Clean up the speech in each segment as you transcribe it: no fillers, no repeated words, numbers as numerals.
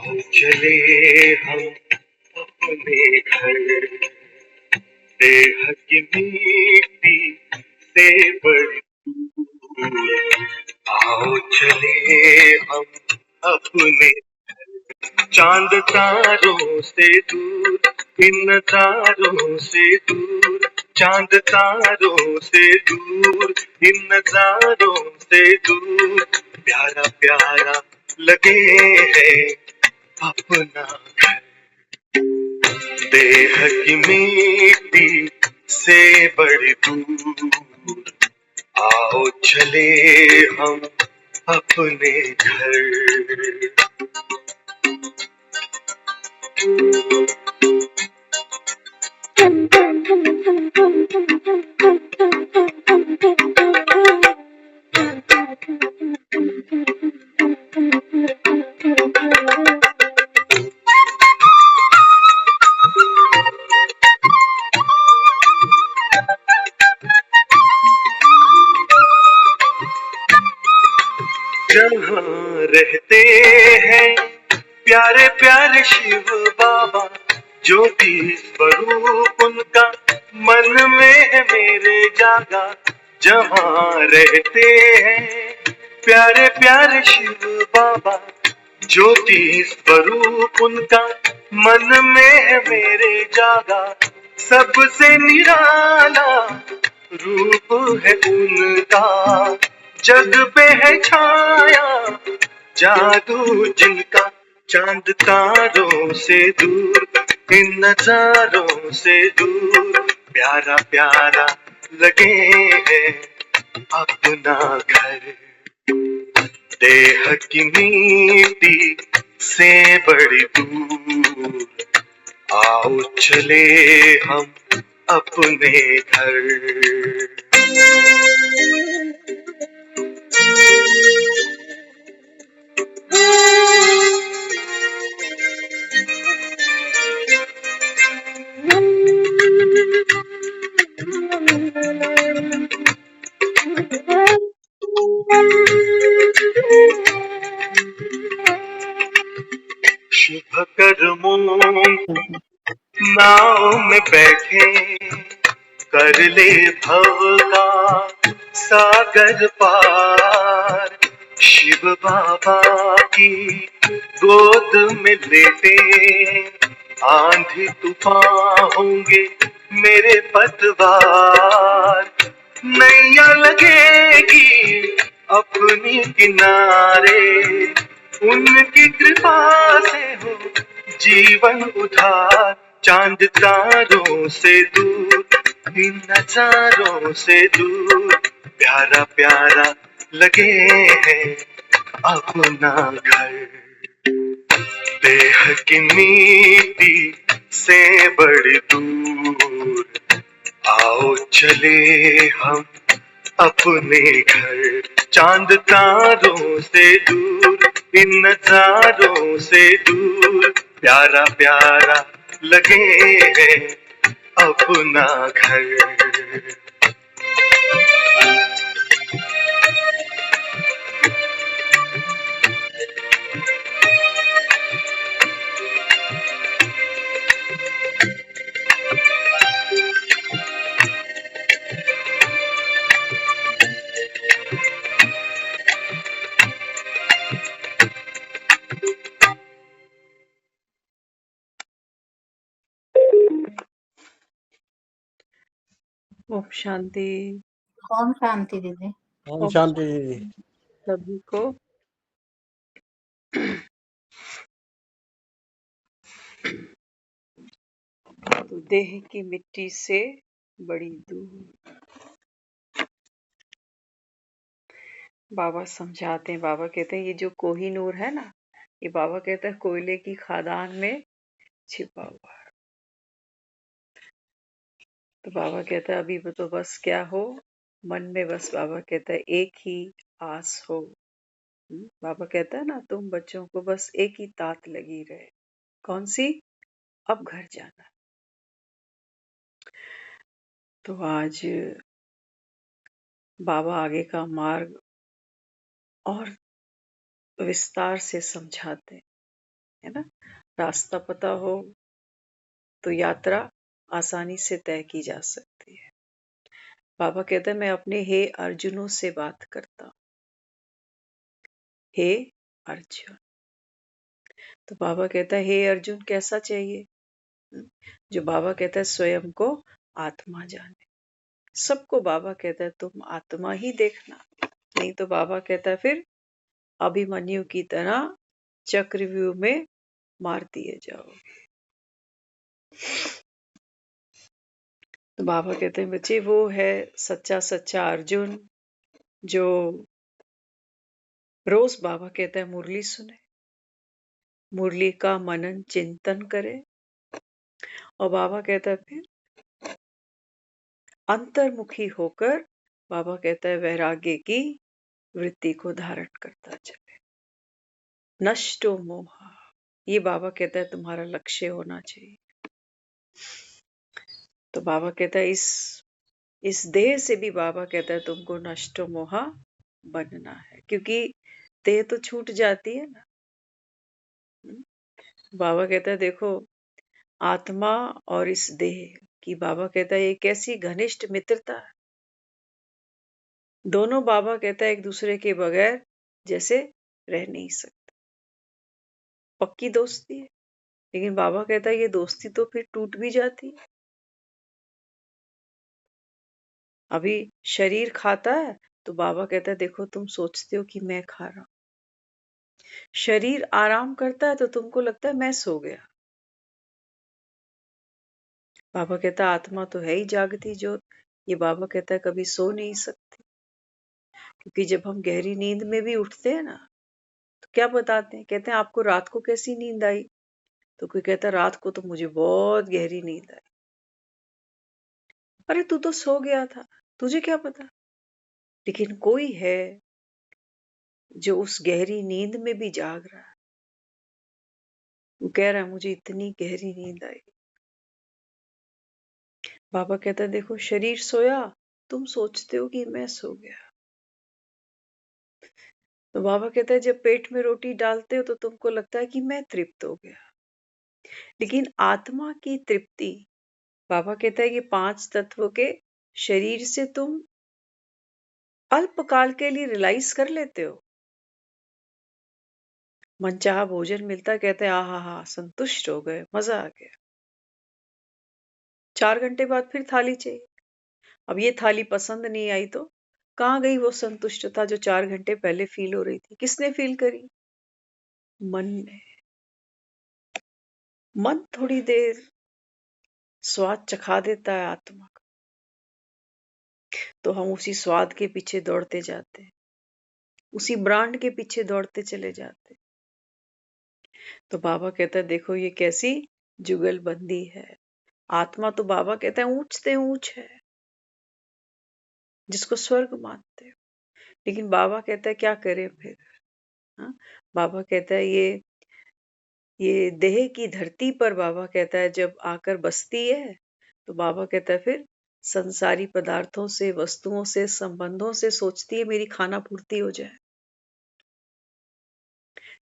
आओ चले हम अपने घर, देह की मिट्टी से बड़ी दूर। आओ चले हम अपने चांद तारों से दूर, इन नजारों से दूर, चांद तारों से दूर, इन नजारों से दूर। प्यारा प्यारा लगे है अपना घर, देह की मिट्टी से बड़ी दूर। आओ चले हम अपने घर। जहाँ रहते हैं प्यारे प्यारे शिव बाबा, ज्योति स्वरूप उनका मन में है मेरे जागा। जहाँ रहते हैं प्यारे प्यारे शिव बाबा, ज्योति स्वरूप उनका मन में है मेरे जागा। सबसे निराला रूप है उनका, जग पे है छाया जादू जिनका। चांद तारों से दूर, इन नजारों से दूर। प्यारा प्यारा लगे है अपना घर, देह की मिट्टी से बड़ी दूर। आओ चले हम अपने घर। शुभ कर्मों नाव में बैठे, कर ले भव का सागर पार। शिव बाबा की गोद में लेटे, आंधी तूफान होंगे मेरे पतवार। नैया लगेगी अपनी किनारे, उनकी कृपा से हो जीवन उधार। चांद तारों से दूर, इन नजारों से दूर। प्यारा प्यारा लगे है अपना घर, देह की मिट्टी से बड़ी दूर। आओ चले हम अपने घर, चांद तारों से दूर, इन नजारों से दूर। प्यारा प्यारा लगे है अपना घर। ओम शांति। ओम शांति दीदी। ओम शांति दीदी। सभी को तो देह की मिट्टी से बड़ी दूर। बाबा समझाते हैं, बाबा कहते हैं ये जो कोहिनूर है ना, ये बाबा कहते हैं कोयले की खदान में छिपा हुआ है। तो बाबा कहता है अभी तो बस क्या हो, मन में बस बाबा कहता है एक ही आस हो। बाबा कहता है ना तुम बच्चों को बस एक ही तात लगी रहे, कौन सी? अब घर जाना। तो आज बाबा आगे का मार्ग और विस्तार से समझाते हैं। है ना। रास्ता पता हो तो यात्रा आसानी से तय की जा सकती है। बाबा कहते हैं मैं अपने हे अर्जुनों से बात करता हूँ। हे अर्जुन, तो बाबा कहता है हे अर्जुन कैसा चाहिए? जो बाबा कहता है स्वयं को आत्मा जाने। सबको बाबा कहता है तुम आत्मा ही देखना, नहीं तो बाबा कहता है फिर अभिमन्यु की तरह चक्रव्यूह में मार दिए जाओगे। तो बाबा कहते हैं बच्चे वो है सच्चा सच्चा अर्जुन जो रोज बाबा कहता है मुरली सुने, मुरली का मनन चिंतन करे, और बाबा कहता है फिर अंतर्मुखी होकर बाबा कहता है वैराग्य की वृत्ति को धारण करता चले। नष्टो मोह, ये बाबा कहता है तुम्हारा लक्ष्य होना चाहिए। तो बाबा कहता है इस देह से भी बाबा कहता है तुमको नष्टो मोह बनना है, क्योंकि देह तो छूट जाती है ना। बाबा कहता है देखो आत्मा और इस देह की बाबा कहता है एक ऐसी घनिष्ठ मित्रता है, दोनों बाबा कहता है एक दूसरे के बगैर जैसे रह नहीं सकते, पक्की दोस्ती है। लेकिन बाबा कहता है ये दोस्ती तो फिर टूट भी जाती है। अभी शरीर खाता है तो बाबा कहता है देखो तुम सोचते हो कि मैं खा रहा हूं, शरीर आराम करता है तो तुमको लगता है मैं सो गया। बाबा कहता है आत्मा तो है ही जागती ज्योत, ये बाबा कहता है कभी सो नहीं सकती, क्योंकि जब हम गहरी नींद में भी उठते हैं ना तो क्या बताते हैं, कहते हैं आपको रात को कैसी नींद आई? तो कोई कहता है रात को तो मुझे बहुत गहरी नींद आई। अरे तू तो सो गया था, तुझे क्या पता? लेकिन कोई है जो उस गहरी नींद में भी जाग रहा है, वो कह रहा है मुझे इतनी गहरी नींद आई। बाबा कहता है देखो शरीर सोया, तुम सोचते हो कि मैं सो गया। तो बाबा कहता है जब पेट में रोटी डालते हो तो तुमको लगता है कि मैं तृप्त हो गया, लेकिन आत्मा की तृप्ति बाबा कहता है कि 5 तत्वों के शरीर से तुम अल्पकाल के लिए रियलाइज कर लेते हो। मनचाहा भोजन मिलता, कहते हैं आहा हा संतुष्ट हो गए, मजा आ गया। 4 घंटे बाद फिर थाली चाहिए। अब ये थाली पसंद नहीं आई तो कहाँ गई वो संतुष्टता जो 4 घंटे पहले फील हो रही थी? किसने फील करी? मन ने। मन थोड़ी देर स्वाद चखा देता है आत्मा का, तो हम उसी स्वाद के पीछे दौड़ते जाते हैं, उसी ब्रांड के पीछे दौड़ते चले जाते हैं। तो बाबा कहता है देखो ये कैसी जुगलबंदी है। आत्मा तो बाबा कहता है ऊंच से ऊंच है, जिसको स्वर्ग मानते हो, लेकिन बाबा कहता है क्या करें फिर? हाँ? बाबा कहता है ये देह की धरती पर बाबा कहता है जब आकर बसती है तो बाबा कहता है फिर संसारी पदार्थों से, वस्तुओं से, संबंधों से सोचती है मेरी खाना पूर्ति हो जाए।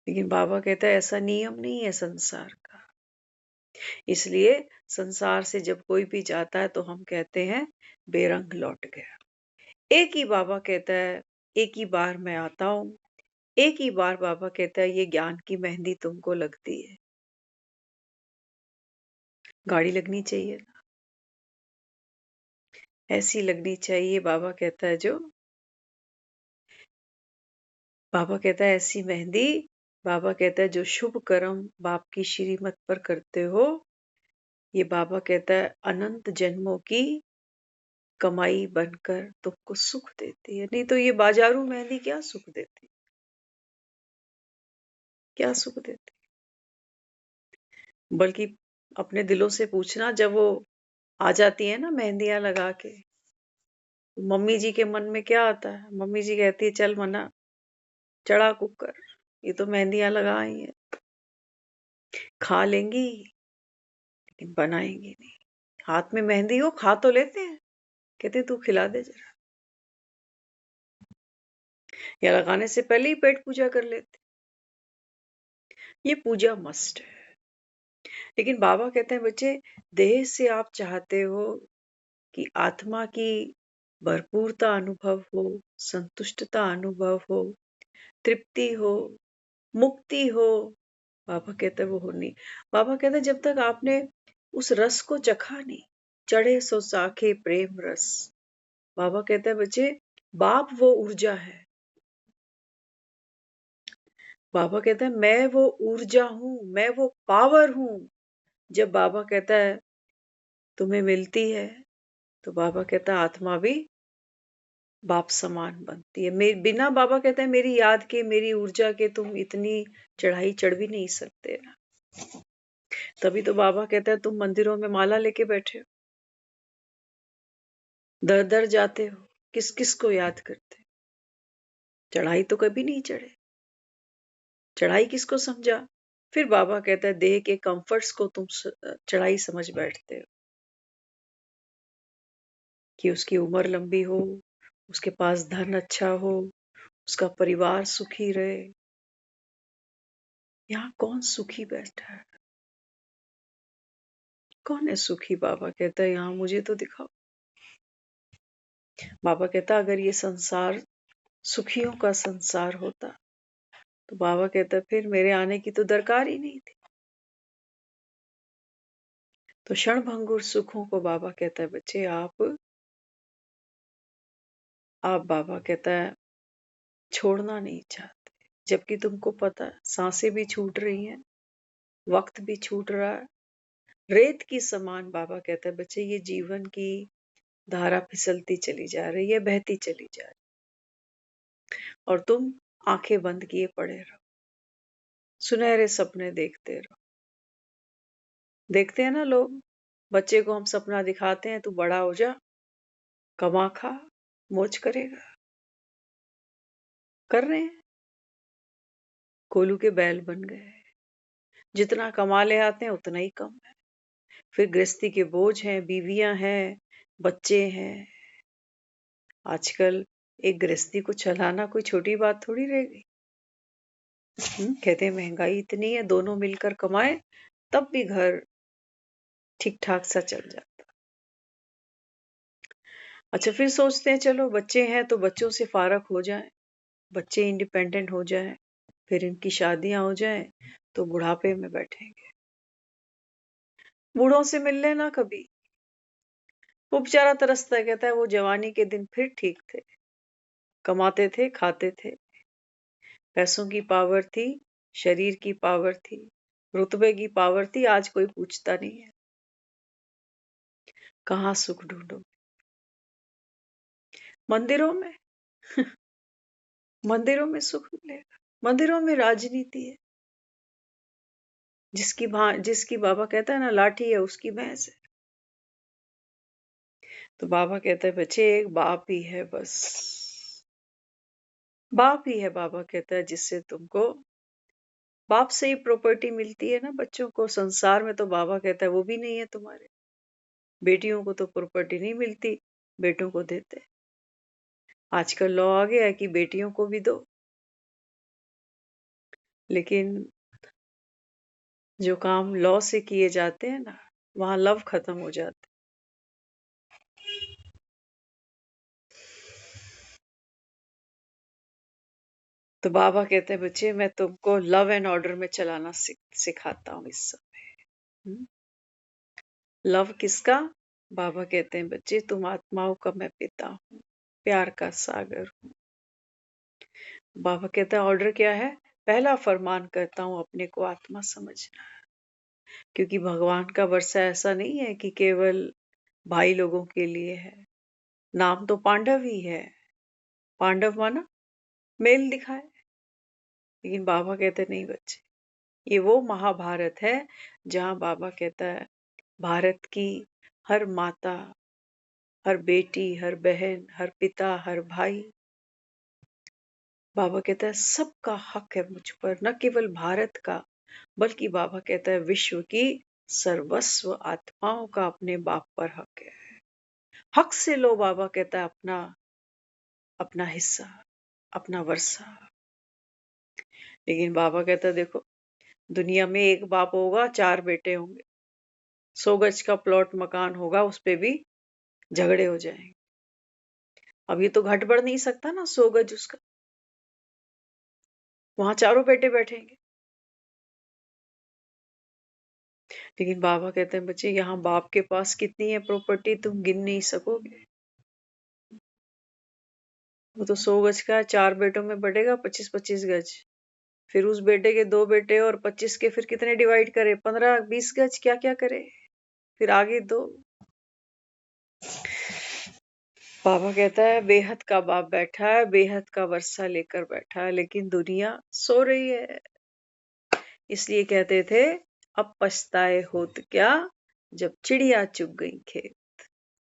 लेकिन बाबा कहता है ऐसा नियम नहीं है संसार का, इसलिए संसार से जब कोई भी जाता है तो हम कहते हैं बेरंग लौट गया। एक ही बाबा कहता है एक ही बार मैं आता हूँ, एक ही बार बाबा कहता है ये ज्ञान की मेहंदी तुमको लगती है। गाड़ी लगनी चाहिए ना, ऐसी लगनी चाहिए। बाबा कहता है जो बाबा कहता है ऐसी मेहंदी, बाबा कहता है जो शुभ कर्म बाप की श्रीमत पर करते हो, ये बाबा कहता है अनंत जन्मों की कमाई बनकर तुमको सुख देती है। नहीं तो ये बाजारू मेहंदी क्या सुख देती, क्या सुख देती? बल्कि अपने दिलों से पूछना, जब वो आ जाती है ना मेहंदियां लगा के, मम्मी जी के मन में क्या आता है? मम्मी जी कहती है चल मना चढ़ा कुकर, ये तो मेहंदियां लगाई है, खा लेंगी लेकिन बनाएंगी नहीं। हाथ में मेहंदी हो खा तो लेते हैं, कहते तू खिला दे जरा, या लगाने से पहले ही पेट पूजा कर लेते। ये पूजा मस्ट है। लेकिन बाबा कहते हैं बच्चे, देह से आप चाहते हो कि आत्मा की भरपूरता अनुभव हो, संतुष्टता अनुभव हो, तृप्ति हो, मुक्ति हो। बाबा कहते हैं वो हो नहीं। बाबा कहते हैं जब तक आपने उस रस को चखा नहीं, चढ़े सो साखे प्रेम रस। बाबा कहते हैं बच्चे, बाप वो ऊर्जा है। बाबा कहते हैं मैं वो ऊर्जा हूं, मैं वो पावर हूं। जब बाबा कहता है तुम्हें मिलती है, तो बाबा कहता है आत्मा भी बाप समान बनती है। बिना बाबा कहते हैं मेरी याद के, मेरी ऊर्जा के तुम इतनी चढ़ाई चढ़ भी नहीं सकते ना। तभी तो बाबा कहता है तुम मंदिरों में माला लेके बैठे हो, दर दर जाते हो, किस किस को याद करते। चढ़ाई तो कभी नहीं चढ़े, चढ़ाई किसको समझा। फिर बाबा कहता है देह के कंफर्ट्स को तुम चढ़ाई समझ बैठते हो, कि उसकी उम्र लंबी हो, उसके पास धन अच्छा हो, उसका परिवार सुखी रहे। यहाँ कौन सुखी बैठा है? कौन है सुखी? बाबा कहता है यहाँ मुझे तो दिखाओ। बाबा कहता अगर ये संसार सुखियों का संसार होता, तो बाबा कहता फिर मेरे आने की तो दरकार ही नहीं थी। तो क्षण भंगुर सुखों को बाबा कहता है बच्चे आप बाबा कहता है छोड़ना नहीं चाहते, जबकि तुमको पता है सांसें भी छूट रही हैं, वक्त भी छूट रहा है। रेत की समान बाबा कहता है बच्चे ये जीवन की धारा फिसलती चली जा रही है, बहती चली जा रही, और तुम आंखें बंद किए पड़े रहो, सुनहरे सपने देखते रहो। देखते हैं ना लोग, बच्चे को हम सपना दिखाते हैं तू बड़ा हो जा, कमा खा, मौज करेगा। कर रहे हैं, कोलू के बैल बन गए। जितना कमा ले आते हैं उतना ही कम है। फिर गृहस्थी के बोझ हैं, बीवियां हैं, बच्चे हैं। आजकल एक गृहस्थी को चलाना कोई छोटी बात थोड़ी रह गई। कहते हैं महंगाई इतनी है, दोनों मिलकर कमाए तब भी घर ठीक ठाक सा चल जाता। अच्छा, फिर सोचते हैं चलो बच्चे हैं तो बच्चों से फारग हो जाएं, बच्चे इंडिपेंडेंट हो जाएं, फिर इनकी शादियां हो जाएं तो बुढ़ापे में बैठेंगे। बूढ़ों से मिल लेना कभी। वो बेचारा तरसता है, कहता है वो जवानी के दिन फिर ठीक थे, कमाते थे, खाते थे, पैसों की पावर थी, शरीर की पावर थी, रुतबे की पावर थी। आज कोई पूछता नहीं है। कहाँ सुख ढूंढो? मंदिरों में। मंदिरों में सुख मिलेगा। मंदिरों में राजनीति है। जिसकी बाबा कहता है ना लाठी है उसकी भैंस है। तो बाबा कहता है बच्चे एक बाप ही है, बस बाप ही है। बाबा कहता है जिससे तुमको बाप से ही प्रॉपर्टी मिलती है ना बच्चों को। संसार में तो बाबा कहता है वो भी नहीं है तुम्हारे। बेटियों को तो प्रॉपर्टी नहीं मिलती, बेटों को देते। आजकल लॉ आ गया है कि बेटियों को भी दो, लेकिन जो काम लॉ से किए जाते हैं ना, वहां लव खत्म हो जाते। तो बाबा कहते हैं बच्चे मैं तुमको लव एंड ऑर्डर में चलाना सिखाता हूँ इस समय। लव किसका? बाबा कहते हैं बच्चे तुम आत्माओं का मैं पिता हूँ, प्यार का सागर हूँ। बाबा कहता है ऑर्डर क्या है? पहला फरमान करता हूँ अपने को आत्मा समझना, क्योंकि भगवान का वर्षा ऐसा नहीं है कि केवल भाई लोगों के लिए है। नाम तो पांडव ही है, पांडव माना मेल दिखाए। लेकिन बाबा कहते नहीं बच्चे, ये वो महाभारत है जहां बाबा कहता है भारत की हर माता, हर बेटी, हर बहन, हर पिता, हर भाई, बाबा कहता है सबका हक है मुझ पर। न केवल भारत का, बल्कि बाबा कहता है विश्व की सर्वस्व आत्माओं का अपने बाप पर हक है। हक से लो, बाबा कहता है अपना अपना हिस्सा, अपना वर्षा। लेकिन बाबा कहता है देखो दुनिया में एक बाप होगा, 4 बेटे होंगे। 100 गज का प्लॉट मकान होगा, उस पे भी झगड़े हो जाएंगे। अब ये तो घट बढ़ नहीं सकता ना 100 गज उसका, वहां चारों बेटे बैठेंगे। लेकिन बाबा कहते हैं बच्चे, यहाँ बाप के पास कितनी है प्रॉपर्टी, तुम गिन नहीं सकोगे। वो तो 100 गज का 4 बेटों में बढ़ेगा 25-25 गज। फिर उस बेटे के 2 बेटे और 25 के फिर कितने डिवाइड करे, 15-20 गज, क्या क्या करे। फिर आगे दो। बाबा कहता है बेहद का बाप बैठा है, बेहद का वर्षा लेकर बैठा है, लेकिन दुनिया सो रही है। इसलिए कहते थे अब पछताए होत क्या, जब चिड़िया चुग गई खेत।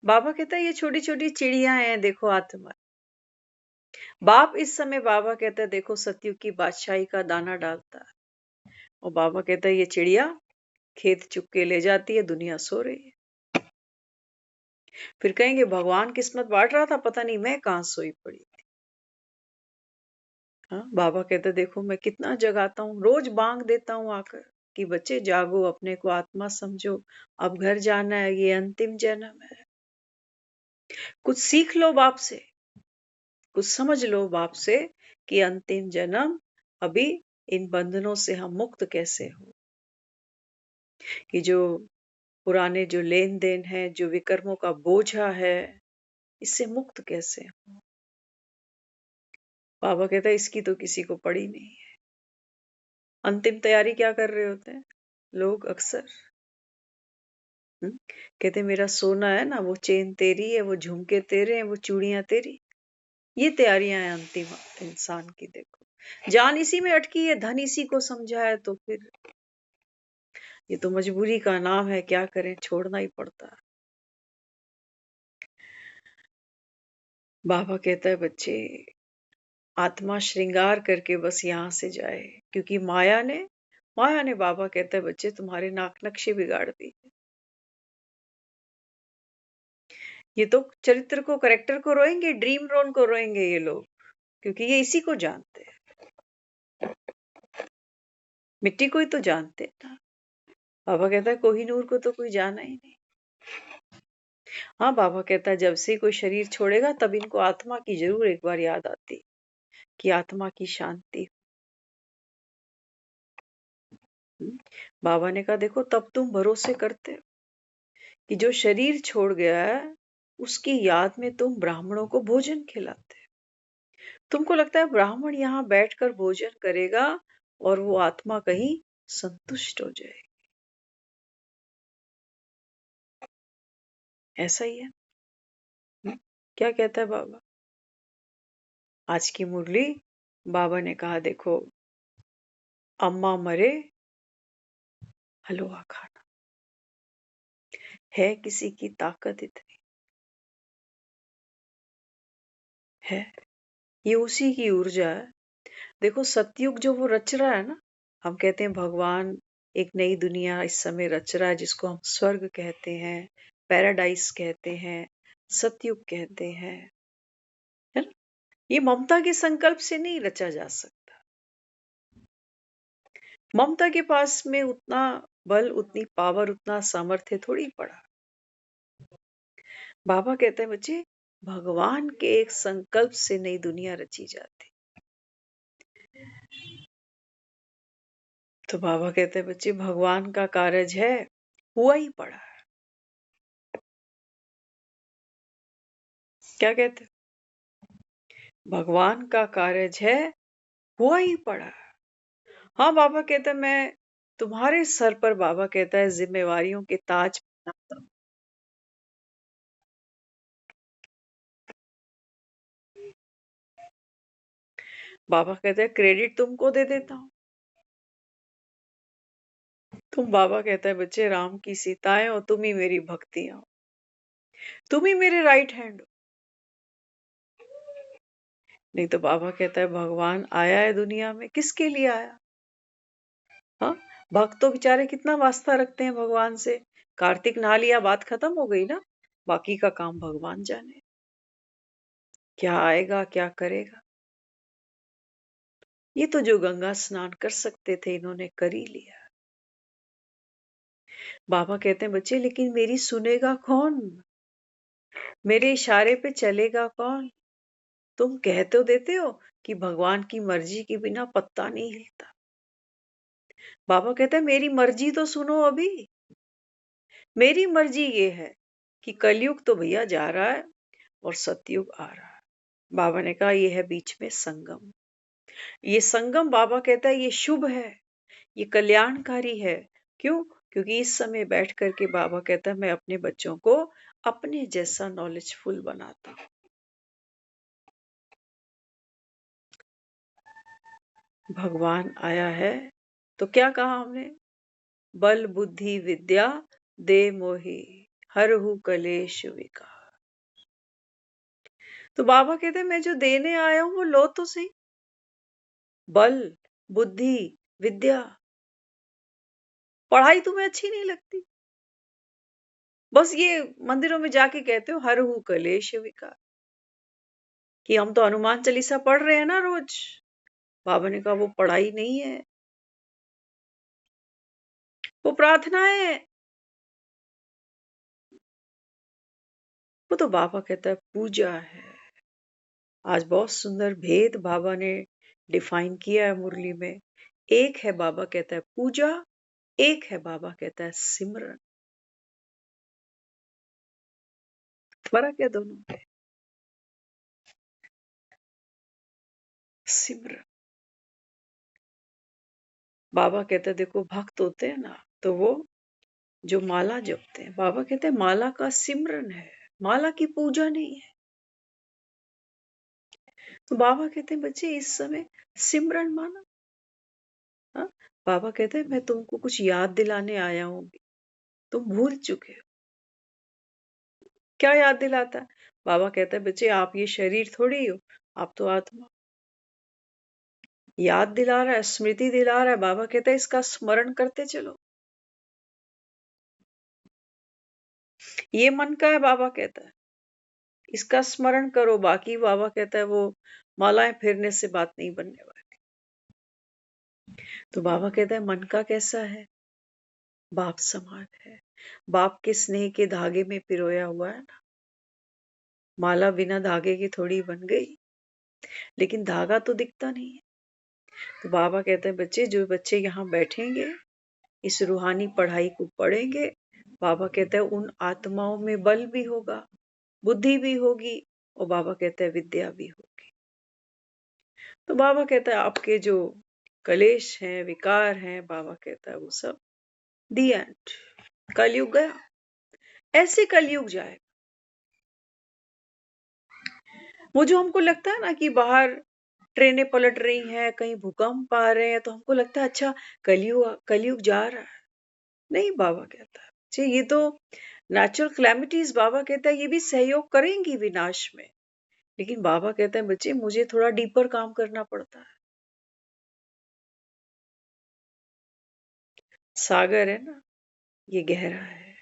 बाबा कहता है ये छोटी छोटी चिड़िया हैं, देखो आत्मा। बाप इस समय बाबा कहता है देखो सतयुग की बादशाही का दाना डालता है, और बाबा कहता है ये चिड़िया खेत चुग के ले जाती है, दुनिया सो रही है। फिर कहेंगे भगवान किस्मत बांट रहा था, पता नहीं मैं कहां सोई पड़ी थी। हाँ, बाबा कहते देखो मैं कितना जगाता हूँ, रोज बांग देता हूँ आकर कि बच्चे जागो, अपने को आत्मा समझो, अब घर जाना है, ये अंतिम जन्म है। कुछ सीख लो बाप से, कुछ समझ लो बाप से कि अंतिम जन्म, अभी इन बंधनों से हम मुक्त कैसे हो, कि जो पुराने जो लेन देन है, जो विकर्मों का बोझा है, इससे मुक्त कैसे हो। बाबा कहता है इसकी तो किसी को पड़ी नहीं है। अंतिम तैयारी क्या कर रहे होते हैं लोग अक्सर। कहते मेरा सोना है ना, वो चेन तेरी है, वो झुमके तेरे हैं, वो चूड़ियां तेरी। ये तैयारियां हैं अंतिम इंसान की। देखो जान इसी में अटकी है, धन इसी को समझा है, तो फिर ये तो मजबूरी का नाम है, क्या करें, छोड़ना ही पड़ता है। बाबा कहता है बच्चे आत्मा श्रृंगार करके बस यहाँ से जाए, क्योंकि माया ने बाबा कहता है बच्चे तुम्हारे नाक नक्शे बिगाड़ दी। ये तो चरित्र को, करेक्टर को रोएंगे, ड्रीम रोन को रोएंगे ये लोग, क्योंकि ये इसी को जानते हैं, मिट्टी को ही तो जानते हैं ना। बाबा कहता है कोहिनूर को तो कोई जाना ही नहीं। हाँ, बाबा कहता है जब से कोई शरीर छोड़ेगा तब इनको आत्मा की जरूर एक बार याद आती, कि आत्मा की शांति। बाबा ने कहा देखो तब तुम भरोसे करते हो कि जो शरीर छोड़ गया है उसकी याद में तुम ब्राह्मणों को भोजन खिलाते हो। तुमको लगता है ब्राह्मण यहाँ बैठकर भोजन करेगा और वो आत्मा कहीं संतुष्ट हो जाएगी। ऐसा ही है। क्या कहता है बाबा आज की मुरली। बाबा ने कहा देखो अम्मा मरे हलवा खाना, है किसी की ताकत इतनी है, ये उसी की ऊर्जा है। देखो सतयुग जो वो रच रहा है ना, हम कहते हैं भगवान एक नई दुनिया इस समय रच रहा है, जिसको हम स्वर्ग कहते हैं, पैराडाइस कहते हैं, सतयुग कहते हैं, है ना। ये ममता के संकल्प से नहीं रचा जा सकता। ममता के पास में उतना बल, उतनी पावर, उतना सामर्थ्य थोड़ी पड़ा। बाबा कहते हैं बच्चे भगवान के एक संकल्प से नई दुनिया रची जाती। तो बाबा कहते हैं बच्चे भगवान का कार्य है, हुआ ही पड़ा है। क्या कहते भगवान का कार्य है, हुआ ही पड़ा है। हाँ, बाबा कहता है मैं तुम्हारे सर पर, बाबा कहता है जिम्मेवारियों के ताज पहनाता हूं। बाबा कहते हैं क्रेडिट तुमको दे देता हूँ। तुम, बाबा कहता है बच्चे राम की सीताएं हो, तुम ही मेरी भक्तियां हो, तुम ही मेरे राइट हैंड हो। नहीं तो बाबा कहता है भगवान आया है दुनिया में, किसके लिए आया। हाँ, भक्त तो बेचारे कितना वास्ता रखते हैं भगवान से, कार्तिक नहा लिया बात खत्म हो गई ना, बाकी का काम भगवान जाने, क्या आएगा क्या करेगा। ये तो जो गंगा स्नान कर सकते थे इन्होंने कर ही लिया। बाबा कहते हैं बच्चे लेकिन मेरी सुनेगा कौन, मेरे इशारे पे चलेगा कौन? तुम कह तो देते हो कि भगवान की मर्जी के बिना पत्ता नहीं हिलता। बाबा कहते हैं मेरी मर्जी तो सुनो अभी। मेरी मर्जी ये है कि कलयुग तो भैया जा रहा है और सतयुग आ रहा है। बाबा ने कहा ये है बीच में संगम। ये संगम बाबा कहता है ये शुभ है, ये कल्याणकारी है। क्यों? क्योंकि इस समय बैठ करके बाबा कहता है मैं अपने बच्चों को अपने जैसा नॉलेजफुल बनाता हूं। भगवान आया है तो क्या कहा हमने? बल बुद्धि विद्या दे मोहि, हरहु कलेश विकार। तो बाबा कहते हैं मैं जो देने आया हूं वो लो तो सही। बल बुद्धि विद्या। पढ़ाई तुम्हें अच्छी नहीं लगती, बस ये मंदिरों में जाके कहते हो हरहु कलेश विकार, कि हम तो हनुमान चालीसा पढ़ रहे हैं ना रोज। बाबा ने कहा वो पढ़ाई नहीं है, वो प्रार्थनाएं है। वो तो बाबा कहता है पूजा है। आज बहुत सुंदर भेद बाबा ने डिफाइन किया है मुरली में। एक है बाबा कहता है पूजा, एक है बाबा कहता है सिमरन। फर्क है दोनों में। सिमरन। बाबा कहता है देखो भक्त होते हैं ना तो वो जो माला जपते हैं, बाबा कहते हैं माला का सिमरन है, माला की पूजा नहीं है। तो बाबा कहते हैं बच्चे इस समय सिमरन माना। हाँ? बाबा कहते हैं मैं तुमको कुछ याद दिलाने आया हूं, तुम भूल चुके हो। क्या याद दिलाता है? बाबा कहता है बच्चे आप ये शरीर थोड़ी हो, आप तो आत्मा। याद दिला रहा है, स्मृति दिला रहा है। बाबा कहता है इसका स्मरण करते चलो। ये मन का है, बाबा कहता है इसका स्मरण करो। बाकी बाबा कहता है वो मालाएं फेरने से बात नहीं बनने वाली। तो बाबा कहता है मन का कैसा है? बाप समान है, बाप के स्नेह के धागे में पिरोया हुआ है ना। माला बिना धागे की थोड़ी बन गई, लेकिन धागा तो दिखता नहीं है। तो बाबा कहते हैं बच्चे जो बच्चे यहाँ बैठेंगे इस रूहानी पढ़ाई को पढ़ेंगे, बाबा कहते हैं उन आत्माओं में बल भी होगा, बुद्धि भी होगी, और बाबा कहते हैं विद्या भी होगी। तो बाबा कहता है आपके जो कलेश हैं, विकार हैं, बाबा कहता है वो सब दी एंड। कलयुग गया, ऐसे कलयुग जाएगा। वो जो हमको लगता है ना कि बाहर ट्रेनें पलट रही हैं, कहीं भूकंप आ रहे हैं, तो हमको लगता है अच्छा कलयुग कलयुग जा रहा है। नहीं, बाबा कहता है जी ये तो नेचुरल क्लैमिटीज, बाबा कहता है ये भी सहयोग करेंगी विनाश में। लेकिन बाबा कहता है बच्चे मुझे थोड़ा डीपर काम करना पड़ता है। सागर है ना, ये गहरा है,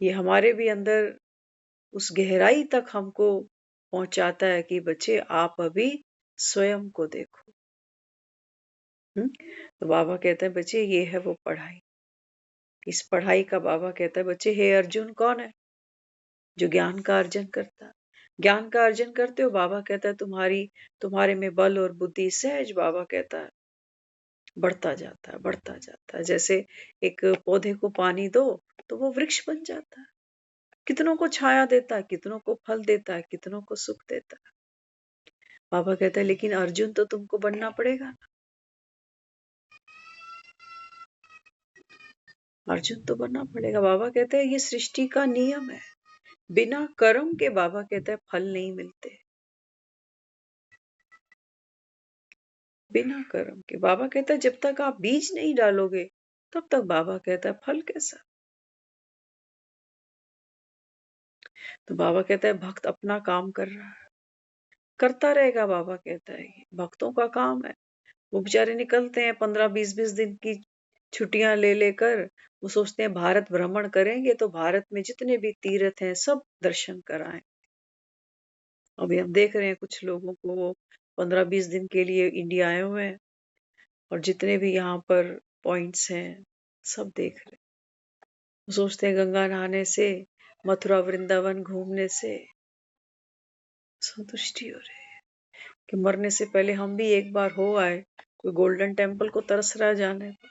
ये हमारे भी अंदर उस गहराई तक हमको पहुंचाता है कि बच्चे आप अभी स्वयं को देखो। तो बाबा कहते हैं बच्चे ये है वो पढ़ाई। इस पढ़ाई का बाबा कहता है बच्चे हे अर्जुन कौन है? जो ज्ञान का अर्जन करता है। ज्ञान का अर्जन करते हो, बाबा कहता है तुम्हारे में बल और बुद्धि सहज, बाबा कहता है बढ़ता जाता है, बढ़ता जाता है। जैसे एक पौधे को पानी दो तो वो वृक्ष बन जाता है, कितनों को छाया देता है, कितनों को फल देता है, कितनों को सुख देता है। बाबा कहता है लेकिन अर्जुन तो तुमको बनना पड़ेगा ना। अर्जुन तो बनना पड़ेगा। बाबा कहते हैं ये सृष्टि का नियम है, बिना कर्म के बाबा कहता है फल नहीं मिलते। बिना कर्म के बाबा कहता है जब तक आप बीज नहीं डालोगे तब तक बाबा कहता है फल कैसा। तो बाबा कहता है भक्त अपना काम कर रहा है, करता रहेगा। बाबा कहता है ये भक्तों का काम है। वो बेचारे निकलते हैं 15-20 दिन की छुट्टियां ले लेकर, वो सोचते हैं भारत भ्रमण करेंगे तो भारत में जितने भी तीर्थ हैं सब दर्शन कराएं। अभी हम देख रहे हैं कुछ लोगों को 15-20 दिन के लिए इंडिया आए हुए हैं और जितने भी यहाँ पर पॉइंट्स हैं सब देख रहे हैं। सोचते हैं गंगा नहाने से, मथुरा वृंदावन घूमने से संतुष्टि हो रही है कि मरने से पहले हम भी एक बार हो आए। कोई गोल्डन टेम्पल को तरस रहा है जाने को।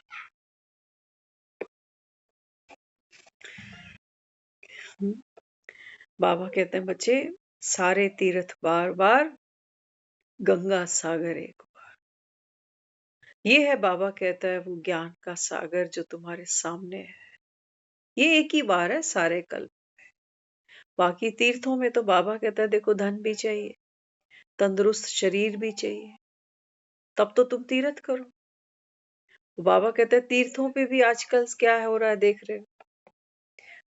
बाबा कहते हैं बच्चे सारे तीर्थ बार बार, गंगा सागर एक बार। ये है बाबा कहता है वो ज्ञान का सागर जो तुम्हारे सामने है। ये एक ही बार है सारे कल्प। बाकी तीर्थों में तो बाबा कहता है देखो धन भी चाहिए, तंदुरुस्त शरीर भी चाहिए, तब तो तुम तीर्थ करो। तो बाबा कहते हैं तीर्थों पे भी आजकल क्या हो रहा है देख रहे हो।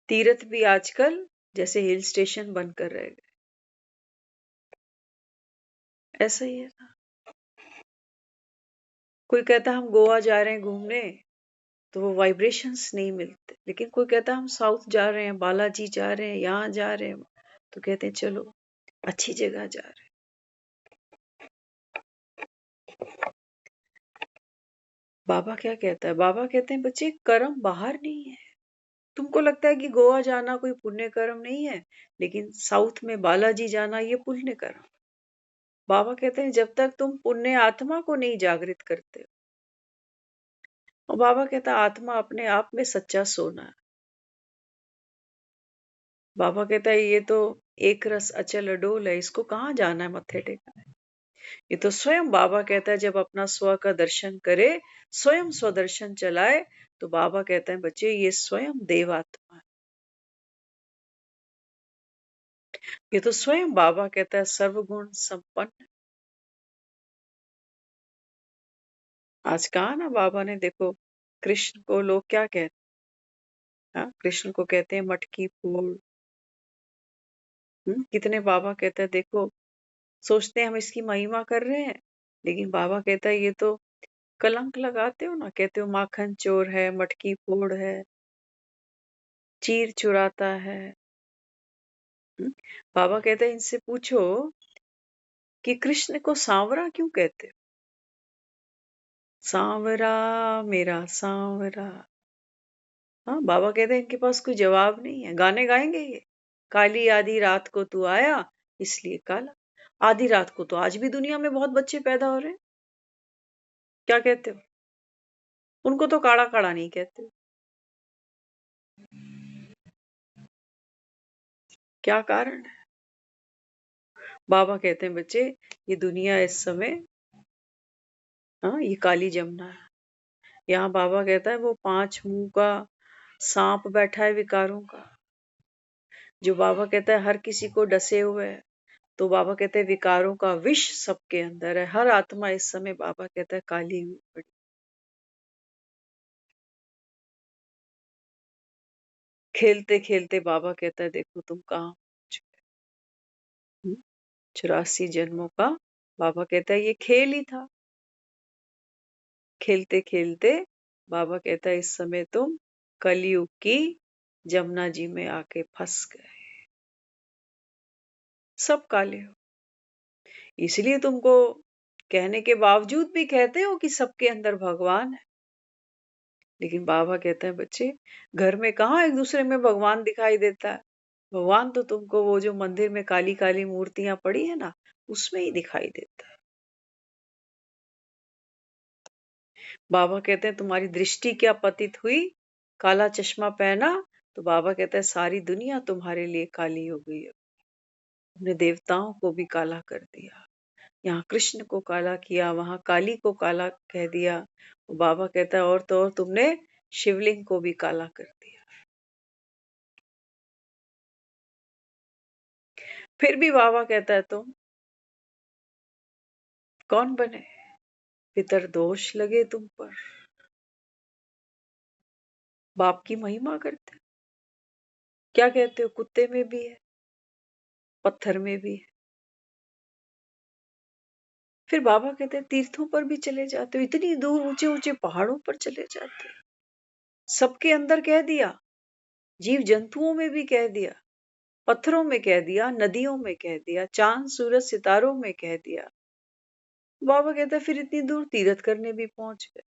तीर्थ भी आजकल जैसे हिल स्टेशन बनकर रह गए। ऐसा ही है ना। कोई कहता है हम गोवा जा रहे हैं घूमने, तो वो वाइब्रेशंस नहीं मिलते। लेकिन कोई कहता है हम साउथ जा रहे हैं, बालाजी जा रहे हैं, यहाँ जा रहे हैं, तो कहते हैं चलो अच्छी जगह जा रहे हैं। बाबा क्या कहता है? बाबा कहते हैं बच्चे कर्म बाहर नहीं है। तुमको लगता है कि गोवा जाना कोई पुण्य कर्म नहीं है, लेकिन साउथ में बालाजी जाना ये पुण्य कर्म। बाबा कहते हैं जब तक तुम पुण्य आत्मा को नहीं जागृत करते हो। और बाबा कहता है आत्मा अपने आप में सच्चा सोना है। बाबा कहता है ये तो एक रस अचल अडोल है, इसको कहाँ जाना है मत्थे टेकने। ये तो स्वयं बाबा कहता है जब अपना स्व का दर्शन करे, स्वयं स्वदर्शन चलाए, तो बाबा कहते हैं बच्चे ये स्वयं देवात्मा है। ये तो स्वयं बाबा कहता है सर्वगुण संपन्न। आज कहा ना बाबा ने, देखो कृष्ण को लोग क्या कहते हैं? हाँ, कृष्ण को कहते हैं मटकी फूल। कितने बाबा कहते हैं देखो, सोचते हैं हम इसकी महिमा कर रहे हैं, लेकिन बाबा कहता है ये तो कलंक लगाते हो ना। कहते हो माखन चोर है, मटकी फोड़ है, चीर चुराता है। बाबा कहते हैं इनसे पूछो कि कृष्ण को सांवरा क्यों कहते हो? सांवरा मेरा सांवरा। हाँ, बाबा कहते हैं इनके पास कोई जवाब नहीं है। गाने गाएंगे ये, काली आधी रात को तू आया इसलिए काला। आधी रात को तो आज भी दुनिया में बहुत बच्चे पैदा हो रहे हैं। क्या कहते हो? उनको तो काड़ा काड़ा नहीं कहते। क्या कारण है? बाबा कहते हैं बच्चे ये दुनिया इस समय, हाँ, ये काली जमुना है। यहाँ बाबा कहता है वो 5 मुंह का सांप बैठा है विकारों का, जो बाबा कहता है हर किसी को डसे हुए है। तो बाबा कहते हैं विकारों का विष सबके अंदर है। हर आत्मा इस समय बाबा कहता है काली हुई पड़ी। खेलते खेलते बाबा कहता है देखो तुम कहाँ पहुंच गए। 84 जन्मों का बाबा कहता है ये खेल ही था। खेलते खेलते बाबा कहता है इस समय तुम कलयुग की जमुना जी में आके फंस गए। सब काले हो, इसलिए तुमको कहने के बावजूद भी कहते हो कि सबके अंदर भगवान है। लेकिन बाबा कहते हैं बच्चे घर में कहाँ एक दूसरे में भगवान दिखाई देता है। भगवान तो तुमको वो जो मंदिर में काली काली मूर्तियां पड़ी है ना, उसमें ही दिखाई देता है। बाबा कहते हैं तुम्हारी दृष्टि क्या पतित हुई, काला चश्मा पहना, तो बाबा कहता है सारी दुनिया तुम्हारे लिए काली हो गई है। तुमने देवताओं को भी काला कर दिया, यहाँ कृष्ण को काला किया, वहां काली को काला कह दिया। वो बाबा कहता है और तो और तुमने शिवलिंग को भी काला कर दिया। फिर भी बाबा कहता है तुम कौन बने, पितर दोष लगे तुम पर। बाप की महिमा करते हो। क्या कहते हो कुत्ते में भी है, पत्थर में भी है। फिर बाबा कहते हैं तीर्थों पर भी चले जाते हो, इतनी दूर ऊंचे ऊंचे पहाड़ों पर चले जाते हो। सबके अंदर कह दिया, जीव जंतुओं में भी कह दिया, पत्थरों में कह दिया, नदियों में कह दिया, चांद सूरज सितारों में कह दिया। बाबा कहता है फिर इतनी दूर तीर्थ करने भी पहुंच गए,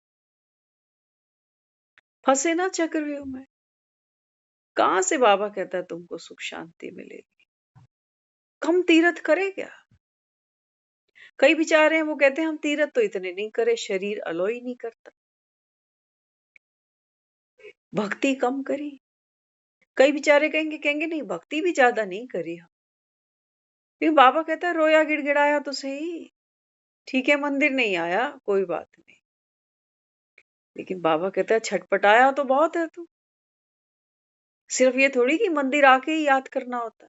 फंसे ना चक्रव्यूह में। कहां से बाबा कहता है तुमको सुख शांति मिलेगी? कम तीर्थ करे क्या? कई विचार हैं वो कहते हैं हम तीर्थ तो इतने नहीं करे, शरीर अलो ही नहीं करता, भक्ति कम करी। कई विचारे कहेंगे कहेंगे नहीं भक्ति भी ज्यादा नहीं करी हम। लेकिन बाबा कहता है रोया गिड़गिड़ाया तो सही, ठीक है मंदिर नहीं आया कोई बात नहीं, लेकिन बाबा कहता है छटपटाया तो बहुत है तू। सिर्फ ये थोड़ी कि मंदिर आके ही याद करना होता।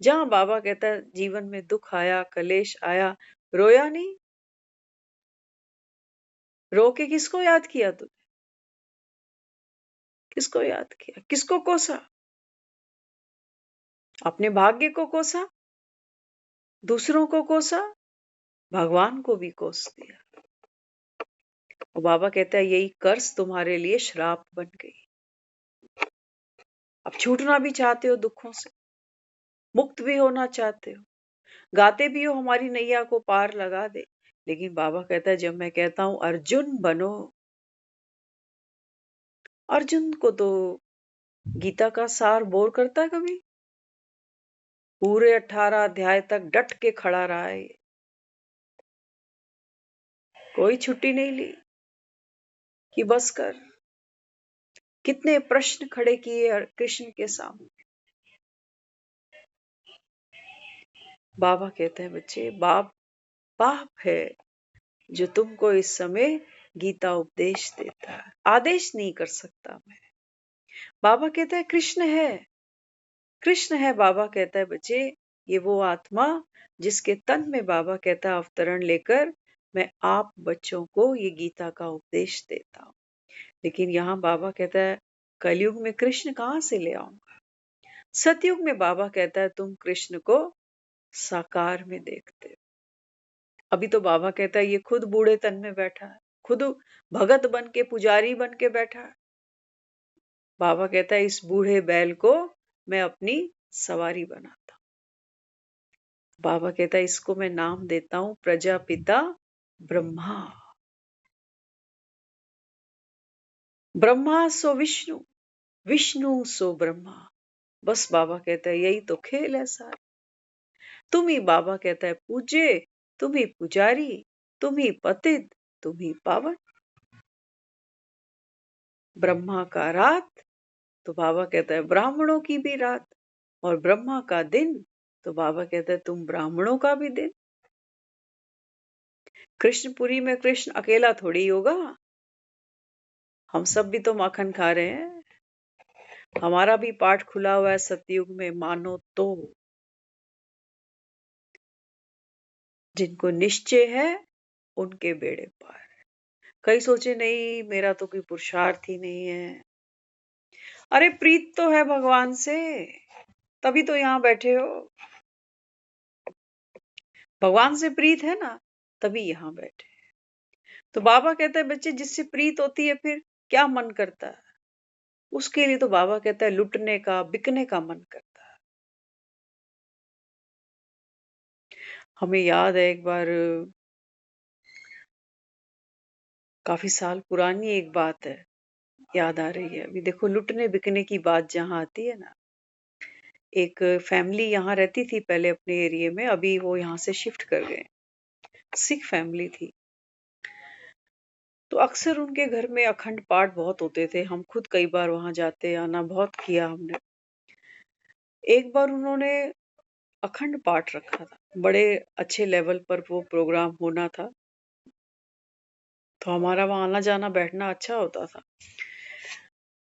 जहां बाबा कहता है जीवन में दुख आया, कलेश आया, रोया नहीं? रो के किसको याद किया तू? किसको याद किया? किसको कोसा? अपने भाग्य को कोसा, दूसरों को कोसा, भगवान को भी कोस दिया। और बाबा कहता है यही कर्ज तुम्हारे लिए श्राप बन गई। अब छूटना भी चाहते हो दुखों से, मुक्त भी होना चाहते हो, गाते भी हो हमारी नैया को पार लगा दे, लेकिन बाबा कहता है जब मैं कहता हूं अर्जुन बनो, अर्जुन को तो गीता का सार बोर करता है कभी? पूरे 18 अध्याय तक डट के खड़ा रहा है, कोई छुट्टी नहीं ली कि बस कर। कितने प्रश्न खड़े किए कृष्ण के सामने। बाबा कहते हैं बच्चे बाप बाप है जो तुमको इस समय गीता उपदेश देता है, आदेश नहीं कर सकता मैं। बाबा कहता है कृष्ण है, कृष्ण है। बाबा कहता है बच्चे ये वो आत्मा जिसके तन में बाबा कहता है अवतरण लेकर मैं आप बच्चों को ये गीता का उपदेश देता हूं। लेकिन यहाँ बाबा कहता है कलयुग में कृष्ण कहाँ से ले आऊंगा? सतयुग में बाबा कहता है तुम कृष्ण को साकार में देखते हो। अभी तो बाबा कहता है ये खुद बूढ़े तन में बैठा है, खुद भगत बन के पुजारी बन के बैठा है। बाबा कहता है इस बूढ़े बैल को मैं अपनी सवारी बनाता हूं। बाबा कहता है इसको मैं नाम देता हूं प्रजापिता ब्रह्मा। ब्रह्मा सो विष्णु, विष्णु सो ब्रह्मा। बस बाबा कहता है यही तो खेल है सारा। तुम ही बाबा कहता है पूज्य, तुम ही पुजारी, तुम ही पतित, तुम ही पावन। ब्रह्मा का रात तो बाबा कहता है ब्राह्मणों की भी रात, और ब्रह्मा का दिन तो बाबा कहता है तुम ब्राह्मणों का भी दिन। कृष्णपुरी में कृष्ण अकेला थोड़ी होगा, हम सब भी तो माखन खा रहे हैं। हमारा भी पाठ खुला हुआ है सतयुग में, मानो तो। जिनको निश्चय है उनके बेड़े पार। कई सोचे नहीं मेरा तो कोई पुरुषार्थ ही नहीं है। अरे प्रीत तो है भगवान से, तभी तो यहाँ बैठे हो। भगवान से प्रीत है ना, तभी यहाँ बैठे। तो बाबा कहता है बच्चे जिससे प्रीत होती है फिर क्या मन करता है? उसके लिए तो बाबा कहता है लुटने का, बिकने का मन करता है। हमें याद है एक बार, काफी साल पुरानी एक बात है, याद आ रही है अभी। देखो लुटने बिकने की बात जहां आती है ना, एक फैमिली यहाँ रहती थी पहले अपने एरिया में, अभी वो यहाँ से शिफ्ट कर गए। सिख फैमिली थी। तो अक्सर उनके घर में अखंड पाठ बहुत होते थे, हम खुद कई बार वहां जाते आना बहुत किया हमने। एक बार उन्होंने अखंड पाठ रखा था, बड़े अच्छे लेवल पर वो प्रोग्राम होना था, तो हमारा वहां आना जाना बैठना अच्छा होता था।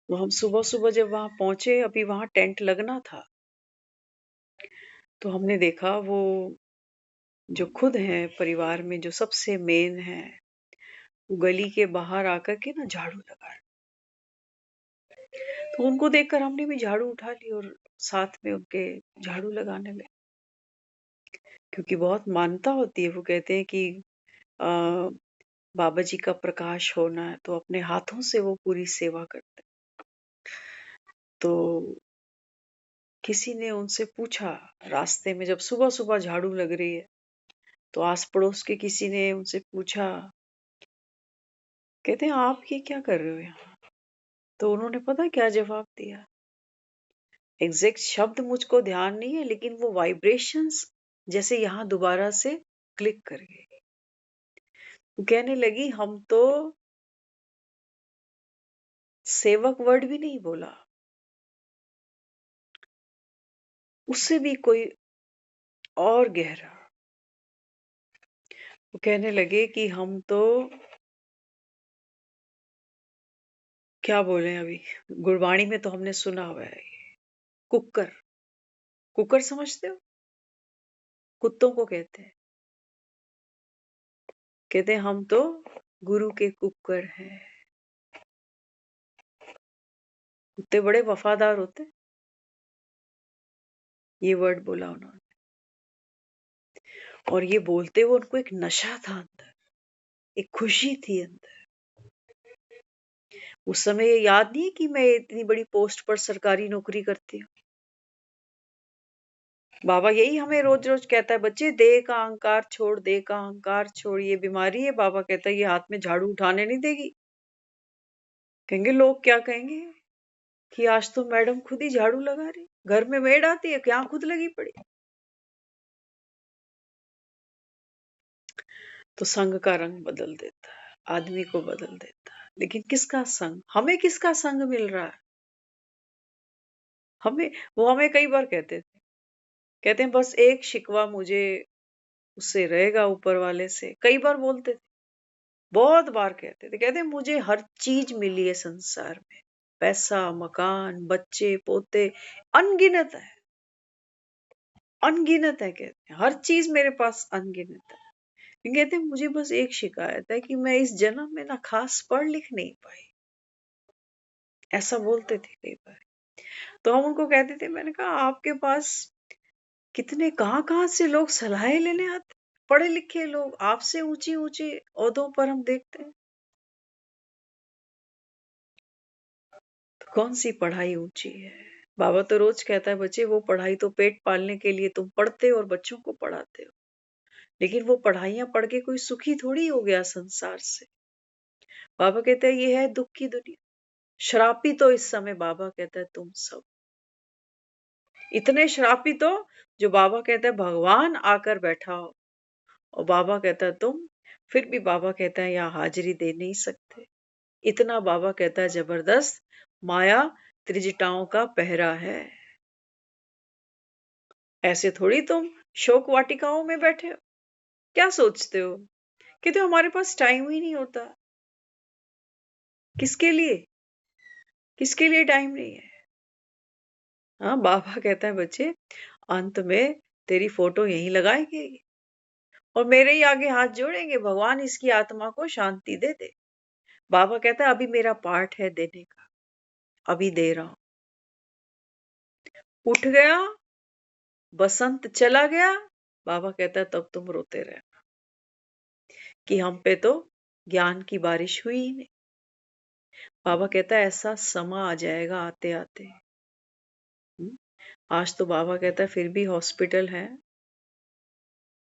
तो हम सुबह सुबह जब वहां पहुंचे, अभी वहां टेंट लगना था, तो हमने देखा वो जो खुद है परिवार में जो सबसे मेन है, वो गली के बाहर आकर के ना झाड़ू लगा रहे। तो उनको देखकर हमने भी झाड़ू उठा ली और साथ में उनके झाड़ू लगाने लगे, क्योंकि बहुत मान्यता होती है। वो कहते हैं कि आ, बाबा जी का प्रकाश होना है, तो अपने हाथों से वो पूरी सेवा करते हैं। तो किसी ने उनसे पूछा रास्ते में, जब सुबह सुबह झाड़ू लग रही है, तो आस पड़ोस के किसी ने उनसे पूछा, कहते हैं आप ये क्या कर रहे हो यहाँ? तो उन्होंने पता क्या जवाब दिया? एग्जैक्ट शब्द मुझको ध्यान नहीं है, लेकिन वो वाइब्रेशंस जैसे यहाँ दोबारा से क्लिक कर गई। वो कहने लगी हम तो सेवक वर्ड भी नहीं बोला, उससे भी कोई और गहरा। वो कहने लगे कि हम तो क्या बोले, अभी गुरबाणी में तो हमने सुना हुआ है, कुकर। कुकर समझते हो? कुत्तों को कहते हैं। कहते हैं हम तो गुरु के कुकर हैं। कुत्ते बड़े वफादार होते हैं। ये वर्ड बोला उन्होंने, और ये बोलते हुए उनको एक नशा था अंदर, एक खुशी थी अंदर। उस समय ये याद नहीं है कि मैं इतनी बड़ी पोस्ट पर सरकारी नौकरी करती हूँ। बाबा यही हमें रोज रोज कहता है, बच्चे देह का अहंकार छोड़, देह का अहंकार छोड़, ये बीमारी है। बाबा कहता है ये हाथ में झाड़ू उठाने नहीं देगी। कहेंगे लोग क्या कहेंगे कि आज तो मैडम खुद ही झाड़ू लगा रही, घर में मेड आती है क्या खुद लगी पड़ी। तो संग का रंग बदल देता है, आदमी को बदल देता है। लेकिन किसका संग, हमें किसका संग मिल रहा है? हमें कई बार कहते थे, कहते हैं बस एक शिकवा मुझे उससे रहेगा, ऊपर वाले से। कई बार बोलते थे, बहुत बार कहते थे, कहते हैं मुझे हर चीज मिली है संसार में, पैसा, मकान, बच्चे, पोते, अनगिनत है, अनगिनत है। कहते हैं हर चीज मेरे पास अनगिनत है। कहते हैं मुझे बस एक शिकायत है कि मैं इस जन्म में ना खास पढ़ लिख नहीं पाई। ऐसा बोलते थे कई बार। तो हम उनको कहते थे, मैंने कहा आपके पास कितने कहाँ कहाँ से लोग सलाहें लेने आते, पढ़े लिखे लोग, आपसे ऊंची ऊंची ओहदों पर हम देखते हैं। तो कौन सी पढ़ाई ऊंची है? बाबा तो रोज कहता है, बच्चे वो पढ़ाई तो पेट पालने के लिए तुम पढ़ते हो और बच्चों को पढ़ाते हो, लेकिन वो पढ़ाइयां पढ़ के कोई सुखी थोड़ी हो गया संसार से। बाबा कहते हैं ये है दुख की दुनिया। श्रापित तो इस समय बाबा कहता है तुम सब, इतने श्रापित हो जो बाबा कहता है भगवान आकर बैठा हो, और बाबा कहता है तुम, फिर भी बाबा कहता है यहाँ हाजिरी दे नहीं सकते। इतना बाबा कहता है जबरदस्त माया त्रिजटाओं का पहरा है। ऐसे थोड़ी तुम शोक वाटिकाओं में बैठे हो। क्या सोचते हो कि तो हमारे पास टाइम ही नहीं होता? किसके लिए, किसके लिए टाइम नहीं है? हाँ, बाबा कहता है बच्चे अंत में तेरी फोटो यहीं लगाएंगे और मेरे ही आगे हाथ जोड़ेंगे, भगवान इसकी आत्मा को शांति दे दे। बाबा कहता है अभी मेरा पार्ट है देने का, अभी दे रहा हूं। उठ गया, बसंत चला गया, बाबा कहता है तब तुम रोते रहना कि हम पे तो ज्ञान की बारिश हुई ही नहीं। बाबा कहता है ऐसा समा आ जाएगा आते आते। आज तो बाबा कहता है फिर भी हॉस्पिटल है।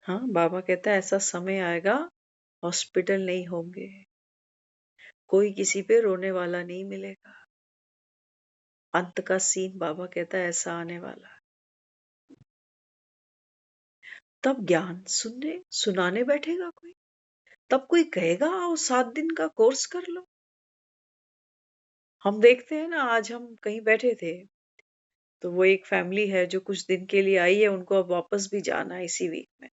हाँ, बाबा कहता है ऐसा समय आएगा हॉस्पिटल नहीं होंगे, कोई किसी पे रोने वाला नहीं मिलेगा। अंत का सीन बाबा कहता है ऐसा आने वाला है। तब ज्ञान सुनने सुनाने बैठेगा कोई, तब कोई कहेगा आओ 7 दिन का कोर्स कर लो। हम देखते हैं ना, आज हम कहीं बैठे थे तो वो एक फैमिली है जो कुछ दिन के लिए आई है, उनको अब वापस भी जाना है इसी वीक में।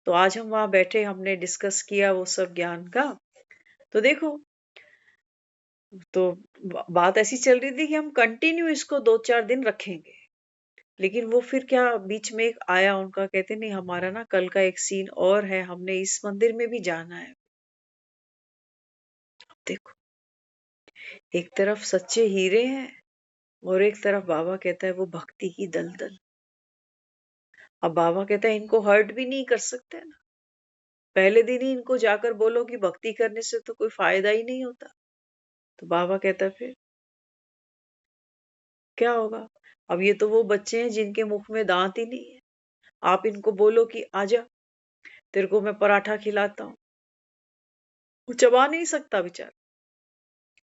तो आज हम वहां बैठे, हमने डिस्कस किया वो सब ज्ञान का। तो देखो, तो बात ऐसी चल रही थी कि हम कंटिन्यू इसको 2-4 दिन रखेंगे, लेकिन वो फिर क्या बीच में एक आया उनका, कहते नहीं हमारा ना कल का एक सीन और है, हमने इस मंदिर में भी जाना है। देखो, एक तरफ सच्चे हीरे हैं और एक तरफ बाबा कहता है वो भक्ति की दलदल। अब बाबा कहता है इनको हर्ट भी नहीं कर सकते ना, पहले दिन ही इनको जाकर बोलो कि भक्ति करने से तो कोई फायदा ही नहीं होता। तो बाबा कहता है फिर क्या होगा? अब ये तो वो बच्चे हैं जिनके मुख में दांत ही नहीं है, आप इनको बोलो कि आजा, तेरे को मैं पराठा खिलाता हूँ। वो चबा नहीं सकता बेचारा।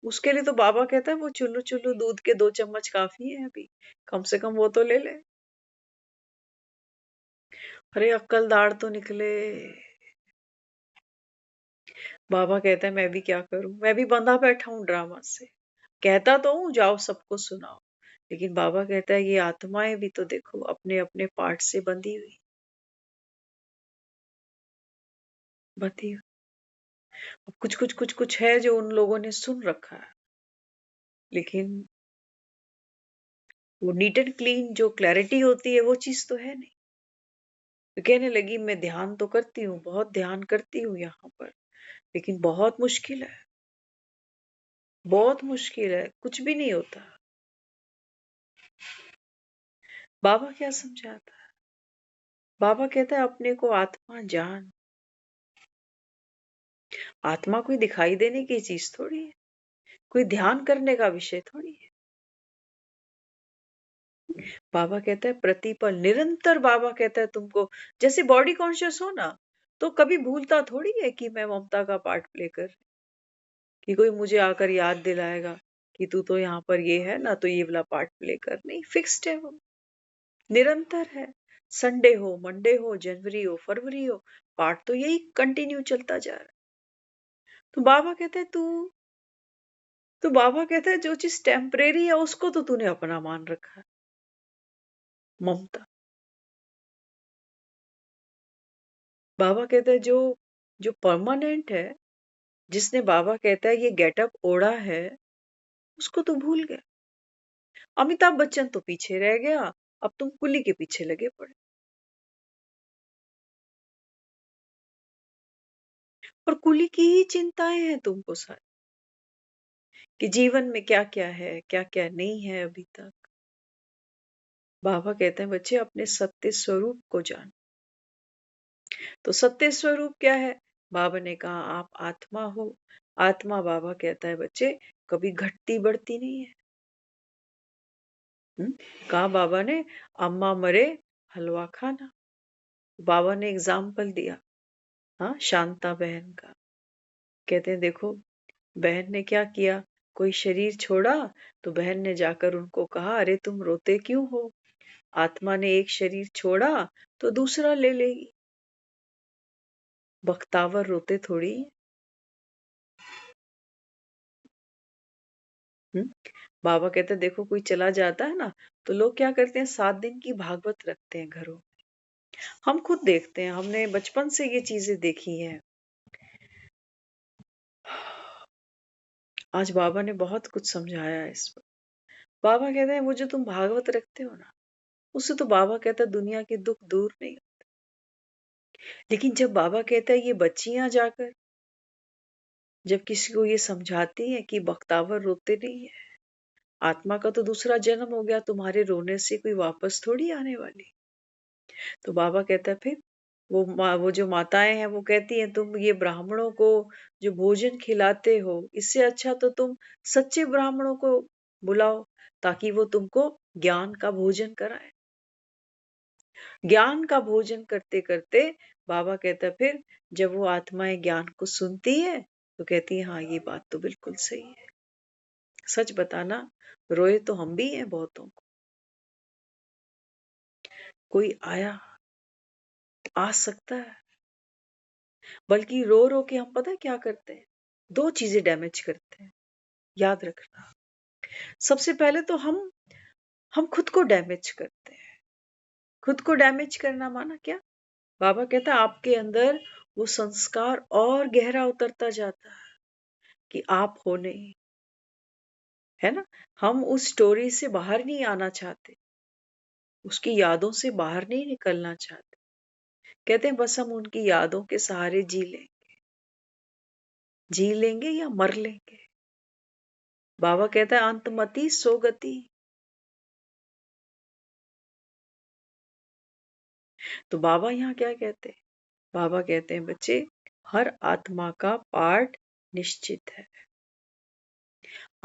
उसके लिए तो बाबा कहता है वो चुल्लू चुल्लू दूध के 2 चम्मच काफी है अभी, कम से कम वो तो ले ले। अरे अक्कलदार तो निकले। बाबा कहता है मैं भी क्या करूं, मैं भी बंधा बैठा हूं ड्रामा से। कहता तो हूं जाओ सबको सुनाओ, लेकिन बाबा कहता है ये आत्माएं भी तो देखो अपने अपने पार्ट से बंधी हुई। अब कुछ है जो उन लोगों ने सुन रखा है, लेकिन वो नीट एंड क्लीन जो क्लैरिटी होती है वो चीज तो है नहीं। तो कहने लगी मैं ध्यान तो करती हूँ, बहुत ध्यान करती हूँ यहाँ पर, लेकिन बहुत मुश्किल है, बहुत मुश्किल है, कुछ भी नहीं होता। बाबा क्या समझाता है? बाबा कहता है अपने को आत्मा जान। आत्मा कोई दिखाई देने की चीज थोड़ी है, कोई ध्यान करने का विषय थोड़ी है। बाबा कहता है प्रतिपल निरंतर, बाबा कहता है तुमको जैसे बॉडी कॉन्शियस हो ना, तो कभी भूलता थोड़ी है कि मैं ममता का पार्ट प्ले कर, कि कोई मुझे आकर याद दिलाएगा कि तू तो यहाँ पर ये है ना, तो ये वाला पार्ट प्ले कर। नहीं, फिक्स्ड है वो, निरंतर है। संडे हो, मंडे हो, जनवरी हो, फरवरी हो, पार्ट तो यही कंटिन्यू चलता जा रहा है। तो बाबा कहते हैं तो बाबा कहता है जो चीज टेम्परेरी है उसको तो तूने अपना मान रखा है, ममता। बाबा कहता है जो जो परमानेंट है, जिसने बाबा कहता है ये गेटअप ओढ़ा है, उसको तो भूल गया। अमिताभ बच्चन तो पीछे रह गया, अब तुम कुली के पीछे लगे पड़े। और कुली की ही चिंताएं हैं तुमको सारी, कि जीवन में क्या क्या है, क्या क्या नहीं है अभी तक। बाबा कहते हैं बच्चे अपने सत्य स्वरूप को जान। तो सत्य स्वरूप क्या है? बाबा ने कहा आप आत्मा हो। आत्मा, बाबा कहता है बच्चे, कभी घटती बढ़ती नहीं है। कहा बाबा ने, अम्मा मरे हलवा खाना। बाबा ने एग्जाम्पल दिया, हाँ, शांता बहन का। कहते हैं देखो बहन ने क्या किया, कोई शरीर छोड़ा तो बहन ने जाकर उनको कहा अरे तुम रोते क्यों हो, आत्मा ने एक शरीर छोड़ा तो दूसरा ले लेगी। बख्तावर रोते थोड़ी। बाबा कहते हैं देखो कोई चला जाता है ना, तो लोग क्या करते हैं 7 दिन की भागवत रखते हैं घरों। हम खुद देखते हैं, हमने बचपन से ये चीजें देखी हैं। आज बाबा ने बहुत कुछ समझाया है इस पर। बाबा कहते हैं वो जो तुम भागवत रखते हो ना, उससे तो बाबा कहता है दुनिया के दुख दूर नहीं। लेकिन जब बाबा कहता है ये बच्चियां जाकर जब किसी को ये समझाती हैं कि बख्तावर रोते नहीं है, आत्मा का तो दूसरा जन्म हो गया, तुम्हारे रोने से कोई वापस थोड़ी आने वाली। तो बाबा कहता है फिर वो जो माताएं हैं वो कहती हैं तुम ये ब्राह्मणों को जो भोजन खिलाते हो, इससे अच्छा तो तुम सच्चे ब्राह्मणों को बुलाओ ताकि वो तुमको ज्ञान का भोजन कराए। ज्ञान का भोजन करते करते बाबा कहता है फिर जब वो आत्माएं ज्ञान को सुनती है तो कहती है हाँ ये बात तो बिल्कुल सही है। सच बताना, रोए तो हम भी हैं बहुतों को। कोई आया, आ सकता है, बल्कि रो रो के हम पता है क्या करते हैं, 2 चीजें डैमेज करते हैं, याद रखना। सबसे पहले तो हम खुद को डैमेज करते हैं। खुद को डैमेज करना माना क्या? बाबा कहता है आपके अंदर वो संस्कार और गहरा उतरता जाता है कि आप हो नहीं, है ना। हम उस स्टोरी से बाहर नहीं आना चाहते, उसकी यादों से बाहर नहीं निकलना चाहते। कहते हैं बस हम उनकी यादों के सहारे जी लेंगे या मर लेंगे। बाबा कहता है अंतमति सो गति। तो बाबा यहाँ क्या कहते हैं? बाबा कहते हैं बच्चे हर आत्मा का पार्ट निश्चित है।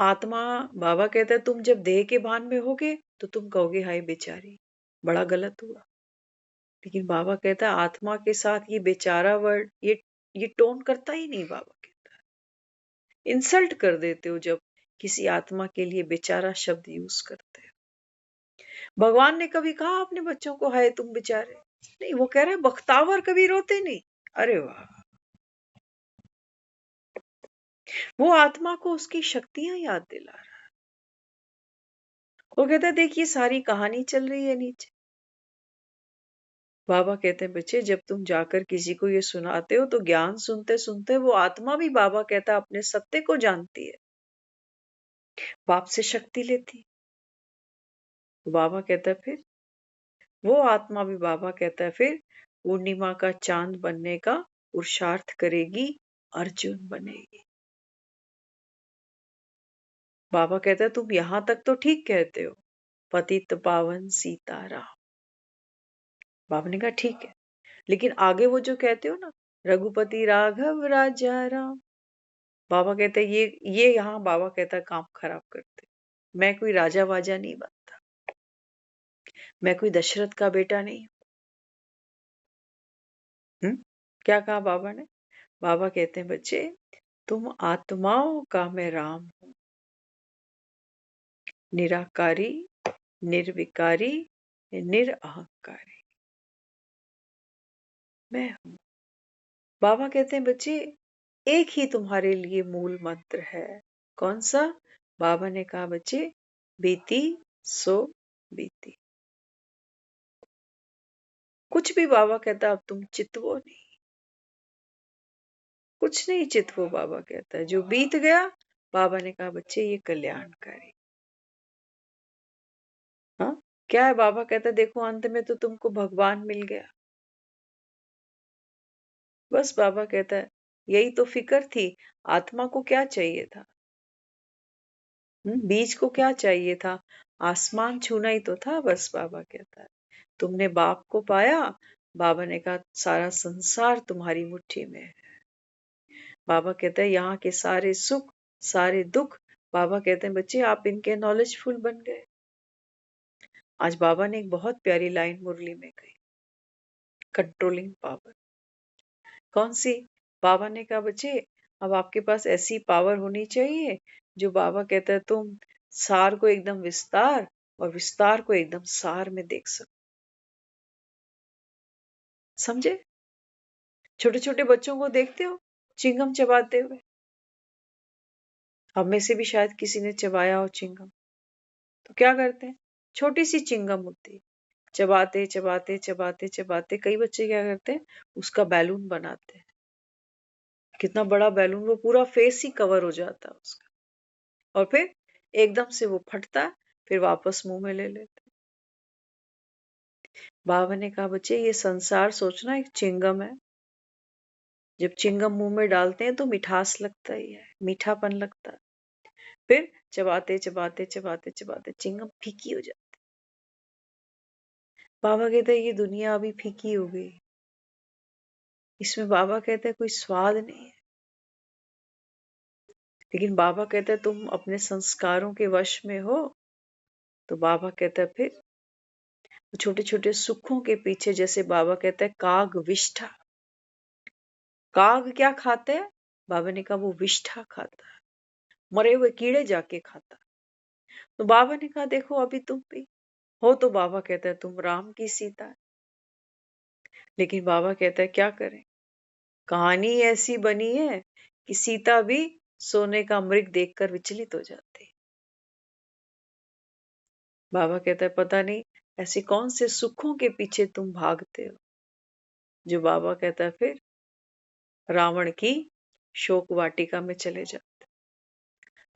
आत्मा, बाबा कहता है तुम जब देह के भान में होगे तो तुम कहोगे हाय बेचारी, बड़ा गलत हुआ। लेकिन बाबा कहता है आत्मा के साथ ये बेचारा वर्ड ये टोन करता ही नहीं। बाबा कहता है इंसल्ट कर देते हो जब किसी आत्मा के लिए बेचारा शब्द यूज करते हो। भगवान ने कभी कहा अपने बच्चों को हाय तुम बेचारे? नहीं, वो कह रहे हैं बख्तावर कभी रोते नहीं। अरे वाह, वो आत्मा को उसकी शक्तियां याद दिला रहा है। वो कहता है देखिए सारी कहानी चल रही है नीचे। बाबा कहते हैं बच्चे जब तुम जाकर किसी को ये सुनाते हो तो ज्ञान सुनते सुनते वो आत्मा भी बाबा कहता है अपने सत्य को जानती है, बाप से शक्ति लेती। तो बाबा कहता है फिर वो आत्मा भी बाबा कहता है फिर पूर्णिमा का चांद बनने का पुरुषार्थ करेगी, अर्जुन बनेगी। बाबा कहता है तुम यहां तक तो ठीक कहते हो, पतित पावन सीताराम। बाबा ने कहा ठीक है, लेकिन आगे वो जो कहते हो ना रघुपति राघव राजा राम, बाबा कहते हैं ये यहाँ बाबा कहता है काम खराब करते। मैं कोई राजा वाजा नहीं बनता, मैं कोई दशरथ का बेटा नहीं हूं। क्या कहा बाबा ने? बाबा कहते हैं बच्चे तुम आत्माओं का मैं राम हूं, निराकारी, निर्विकारी, निरअहंकारी मैं हूं। बाबा कहते हैं बच्चे एक ही तुम्हारे लिए मूल मंत्र है। कौन सा? बाबा ने कहा बच्चे बीती सो बीती। कुछ भी बाबा कहता अब तुम चितवो नहीं, कुछ नहीं चितवो। बाबा कहता है जो बीत गया, बाबा ने कहा बच्चे ये कल्याणकारी। हाँ, क्या है? बाबा कहता है देखो अंत में तो तुमको भगवान मिल गया। बस बाबा कहता है यही तो फिक्र थी, आत्मा को क्या चाहिए था? बीज को क्या चाहिए था? आसमान छूना ही तो था। बस बाबा कहता है तुमने बाप को पाया। बाबा ने कहा सारा संसार तुम्हारी मुट्ठी में है। बाबा कहता है यहाँ के सारे सुख, सारे दुख, बाबा कहते हैं बच्चे आप इनके नॉलेजफुल बन गए। आज बाबा ने एक बहुत प्यारी लाइन मुरली में कही, कंट्रोलिंग पावर। कौन सी? बाबा ने कहा बच्चे अब आपके पास ऐसी पावर होनी चाहिए जो बाबा कहता है तुम सार को एकदम विस्तार और विस्तार को एकदम सार में देख सको। समझे? छोटे छोटे बच्चों को देखते हो चिंगम चबाते हुए? अब में से भी शायद किसी ने चबाया हो चिंगम। तो क्या करते हैं? छोटी सी चिंगम होती है, चबाते चबाते चबाते चबाते कई बच्चे क्या करते हैं उसका बैलून बनाते हैं। कितना बड़ा बैलून, वो पूरा फेस ही कवर हो जाता है उसका, और फिर एकदम से वो फटता है, फिर वापस मुंह में ले लेते हैं। बाबा ने कहा बच्चे ये संसार सोचना एक चिंगम है। जब चिंगम मुंह में डालते हैं तो मिठास लगता ही है, मीठापन लगता है। फिर चबाते चबाते चबाते चबाते चिंगम फीकी हो जाती। बाबा कहते हैं ये दुनिया अभी फीकी हो गई, इसमें बाबा कहते हैं कोई स्वाद नहीं है। लेकिन बाबा कहते हैं तुम अपने संस्कारों के वश में हो, तो बाबा कहता है फिर छोटे छोटे सुखों के पीछे, जैसे बाबा कहता है काग विष्ठा। काग क्या खाते हैं? बाबा ने कहा वो विष्ठा खाता है, मरे हुए कीड़े जाके खाता। तो बाबा ने कहा देखो अभी तुम भी हो, तो बाबा कहता है तुम राम की सीता है। लेकिन बाबा कहता है क्या करें, कहानी ऐसी बनी है कि सीता भी सोने का मृग देखकर विचलित हो जाती है। बाबा कहता है पता नहीं ऐसे कौन से सुखों के पीछे तुम भागते हो, जो बाबा कहता है फिर रावण की शोक वाटिका में चले जाते।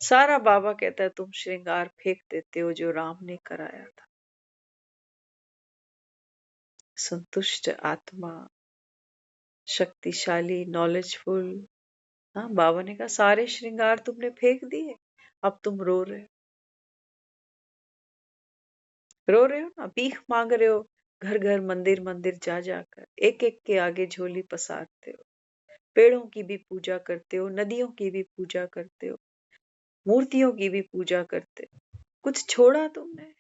सारा बाबा कहता है तुम श्रृंगार फेंक देते हो जो राम ने कराया था। संतुष्ट आत्मा, शक्तिशाली, नॉलेजफुल। हाँ, बाबा ने कहा सारे श्रृंगार तुमने फेंक दिए, अब तुम रो रहे हो। रो रहे हो ना, भीख मांग रहे हो, घर घर मंदिर मंदिर जा जाकर एक एक के आगे झोली पसारते हो, पेड़ों की भी पूजा करते हो, नदियों की भी पूजा करते हो, मूर्तियों की भी पूजा करते हो। कुछ छोड़ा तुमने?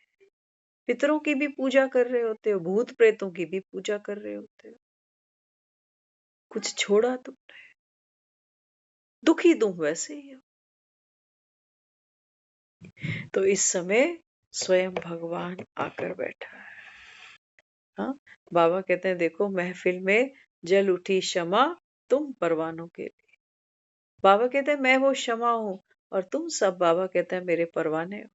पितरों की भी पूजा कर रहे होते हो, भूत प्रेतों की भी पूजा कर रहे होते हो, कुछ छोड़ा तुमने? दुखी तुम वैसे ही हो। तो इस समय स्वयं भगवान आकर बैठा है। हाँ, बाबा कहते हैं देखो महफिल में जल उठी शमा तुम परवानों के लिए। बाबा कहते हैं मैं वो शमा हूं और तुम सब बाबा कहते हैं मेरे परवाने हो।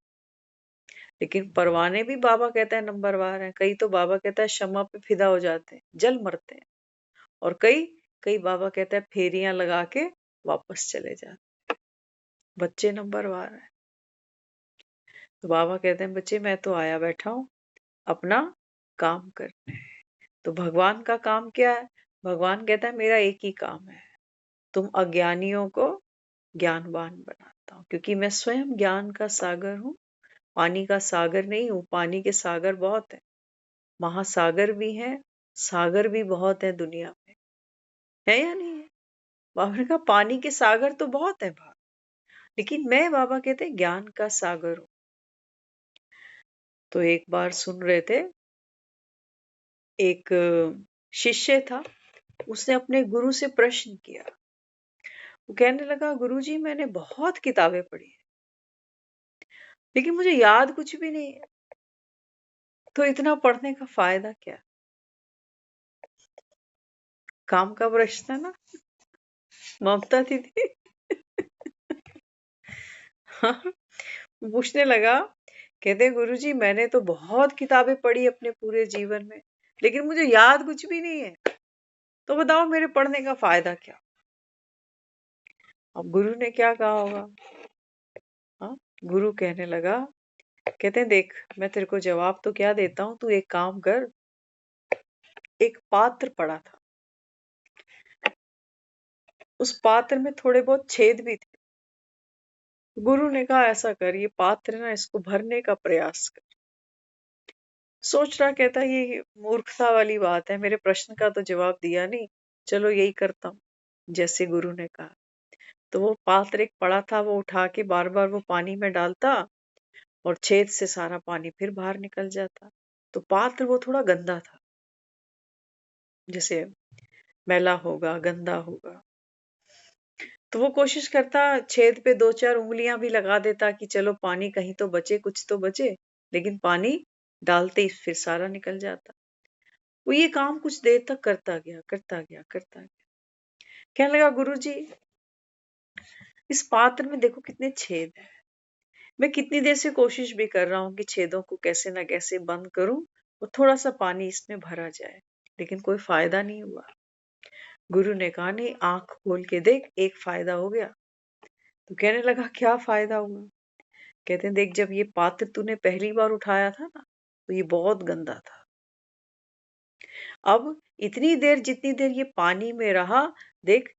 लेकिन परवाने भी बाबा कहता है नंबरवार हैं। कई तो बाबा कहता है शमा पे फिदा हो जाते हैं, जल मरते हैं, और कई कई बाबा कहता है फेरियां लगा के वापस चले जाते। बच्चे नंबरवार हैं। तो बाबा कहते हैं बच्चे मैं तो आया बैठा हूं अपना काम करने। तो भगवान का काम क्या है? भगवान कहता है मेरा एक ही काम है, तुम अज्ञानियों को ज्ञानवान बनाता हूं, क्योंकि मैं स्वयं ज्ञान का सागर हूं। पानी का सागर नहीं हूं, पानी के सागर बहुत है, महासागर भी है, सागर भी बहुत है दुनिया में, है या नहीं है? बाबा ने कहा पानी के सागर तो बहुत है बाहर, लेकिन मैं बाबा कहते हैं ज्ञान का सागर हूं। तो एक बार सुन रहे थे, एक शिष्य था, उसने अपने गुरु से प्रश्न किया। वो कहने लगा गुरुजी मैंने बहुत किताबें पढ़ी है, लेकिन मुझे याद कुछ भी नहीं है, तो इतना पढ़ने का फायदा क्या? काम का प्रश्न है ना, ममता दीदी। हाँ, पूछने लगा, कहते गुरुजी मैंने तो बहुत किताबें पढ़ी अपने पूरे जीवन में, लेकिन मुझे याद कुछ भी नहीं है, तो बताओ मेरे पढ़ने का फायदा क्या? अब गुरु ने क्या कहा होगा? हाँ, गुरु कहने लगा, कहते हैं देख मैं तेरे को जवाब तो क्या देता हूँ, तू एक काम कर, एक पात्र पड़ा था, उस पात्र में थोड़े बहुत छेद भी थे। गुरु ने कहा ऐसा कर, ये पात्र ना इसको भरने का प्रयास कर। सोच रहा, कहता ये मूर्खता वाली बात है, मेरे प्रश्न का तो जवाब दिया नहीं, चलो यही करता हूँ जैसे गुरु ने कहा। तो वो पात्र एक पड़ा था, वो उठा के बार बार वो पानी में डालता और छेद से सारा पानी फिर बाहर निकल जाता। तो पात्र वो थोड़ा गंदा था, जैसे मैला होगा, गंदा होगा। तो वो कोशिश करता छेद पे दो चार उंगलियां भी लगा देता कि चलो पानी कहीं तो बचे, कुछ तो बचे, लेकिन पानी डालते ही फिर सारा निकल जाता। वो ये काम कुछ देर तक करता गया, करता गया, करता गया। कहने लगा गुरुजी इस पात्र में देखो कितने छेद है, मैं कितनी देर से कोशिश भी कर रहा हूँ कि छेदों को कैसे ना कैसे बंद करूं और थोड़ा सा पानी इसमें भरा जाए, लेकिन कोई फायदा नहीं हुआ। गुरु ने कहा नहीं, आंख खोल के देख, एक फायदा हो गया। तो कहने लगा क्या फायदा हुआ? कहते हैं देख, जब ये पात्र तूने पहली बार उठाया था ना, तो ये बहुत गंदा था। अब इतनी देर जितनी देर ये पानी में रहा, देख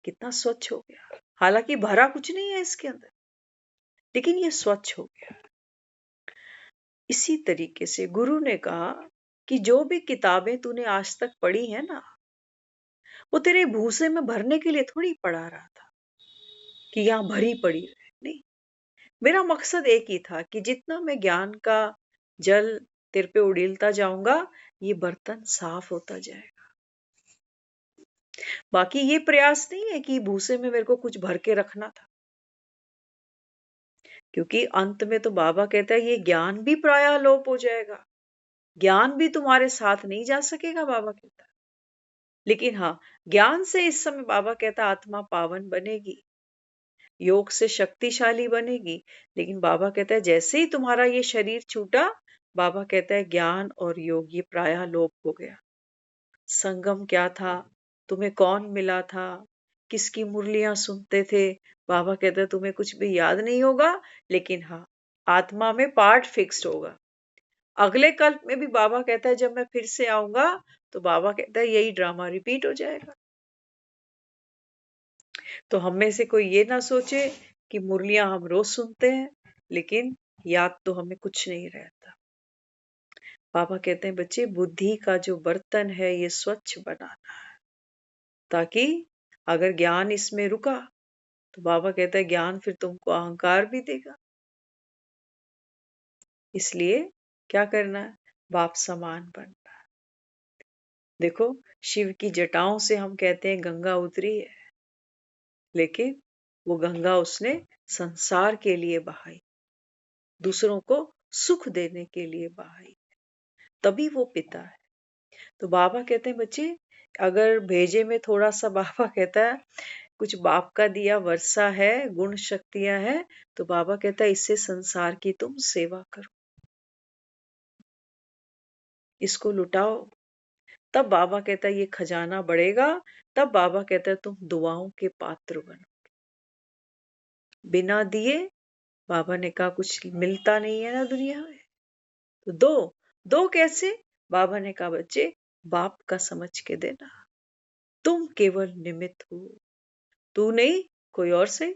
कितना स्वच्छ हो गया। हालांकि भरा कुछ नहीं है इसके अंदर, लेकिन ये स्वच्छ हो गया। इसी तरीके से गुरु ने कहा कि जो भी किताबें तूने आज तक पढ़ी है ना, वो तेरे भूसे में भरने के लिए थोड़ी पढ़ा रहा था कि यहाँ भरी पड़ी रहे, नहीं। मेरा मकसद एक ही था कि जितना मैं ज्ञान का जल तेरे पे उड़ेलता जाऊंगा, ये बर्तन साफ होता जाएगा। बाकी ये प्रयास नहीं है कि भूसे में मेरे को कुछ भर के रखना था, क्योंकि अंत में तो बाबा कहता है ये ज्ञान भी प्रायः लोप हो जाएगा, ज्ञान भी तुम्हारे साथ नहीं जा सकेगा, बाबा कहता है। लेकिन हाँ, ज्ञान से इस समय बाबा कहता है आत्मा पावन बनेगी, योग से शक्तिशाली बनेगी। लेकिन बाबा कहता है जैसे ही तुम्हारा ये शरीर छूटा, बाबा कहता है ज्ञान और योग ये प्रायः लोप हो गया। संगम क्या था, तुम्हें कौन मिला था, किसकी मुरलियां सुनते थे, बाबा कहता है तुम्हें कुछ भी याद नहीं होगा, लेकिन हाँ आत्मा में पार्ट फिक्स्ड होगा। अगले कल्प में भी बाबा कहता है जब मैं फिर से आऊंगा, तो बाबा कहता है यही ड्रामा रिपीट हो जाएगा। तो हम में से कोई ये ना सोचे कि मुरलियां हम रोज सुनते हैं, लेकिन याद तो हमें कुछ नहीं रहता। बाबा कहते हैं बच्चे बुद्धि का जो बर्तन है ये स्वच्छ बनाना है, ताकि अगर ज्ञान इसमें रुका तो बाबा कहता है ज्ञान फिर तुमको अहंकार भी देगा। इसलिए क्या करना है? बाप समान बनना है। देखो, शिव की जटाओं से हम कहते हैं गंगा उतरी है, लेकिन वो गंगा उसने संसार के लिए बहाई, दूसरों को सुख देने के लिए बहाई, तभी वो पिता है। तो बाबा कहते हैं बच्चे, अगर भेजे में थोड़ा सा बाबा कहता है कुछ बाप का दिया वर्षा है, गुण शक्तियां है, तो बाबा कहता है इससे संसार की तुम सेवा करो, इसको लुटाओ। तब बाबा कहता है ये खजाना बढ़ेगा, तब बाबा कहता है तुम दुआओं के पात्र बनो। बिना दिए बाबा ने कहा कुछ मिलता नहीं है ना दुनिया में, तो दो। दो कैसे? बाबा ने कहा बच्चे, बाप का समझ के देना, तुम केवल निमित्त हो, तू नहीं कोई और सही।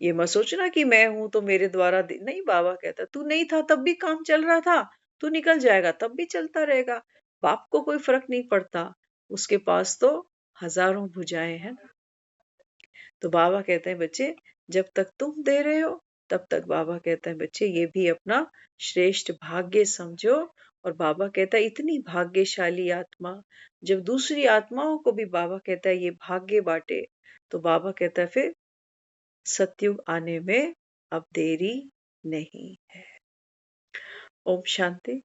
ये मत सोचना कि मैं हूं तो मेरे द्वारा नहीं। बाबा कहता तू नहीं था तब भी काम चल रहा था, तू निकल जाएगा तब भी चलता रहेगा। बाप को कोई फर्क नहीं पड़ता, उसके पास तो हजारों भुजाएं हैं ना। तो बाबा कहते हैं बच्चे, जब तक तुम दे रहे हो तब तक बाबा कहता है बच्चे ये भी अपना श्रेष्ठ भाग्य समझो। और बाबा कहता है इतनी भाग्यशाली आत्मा, जब दूसरी आत्माओं को भी बाबा कहता है ये भाग्य बांटे, तो बाबा कहता है फिर सतयुग आने में अब देरी नहीं है। ओम शांति।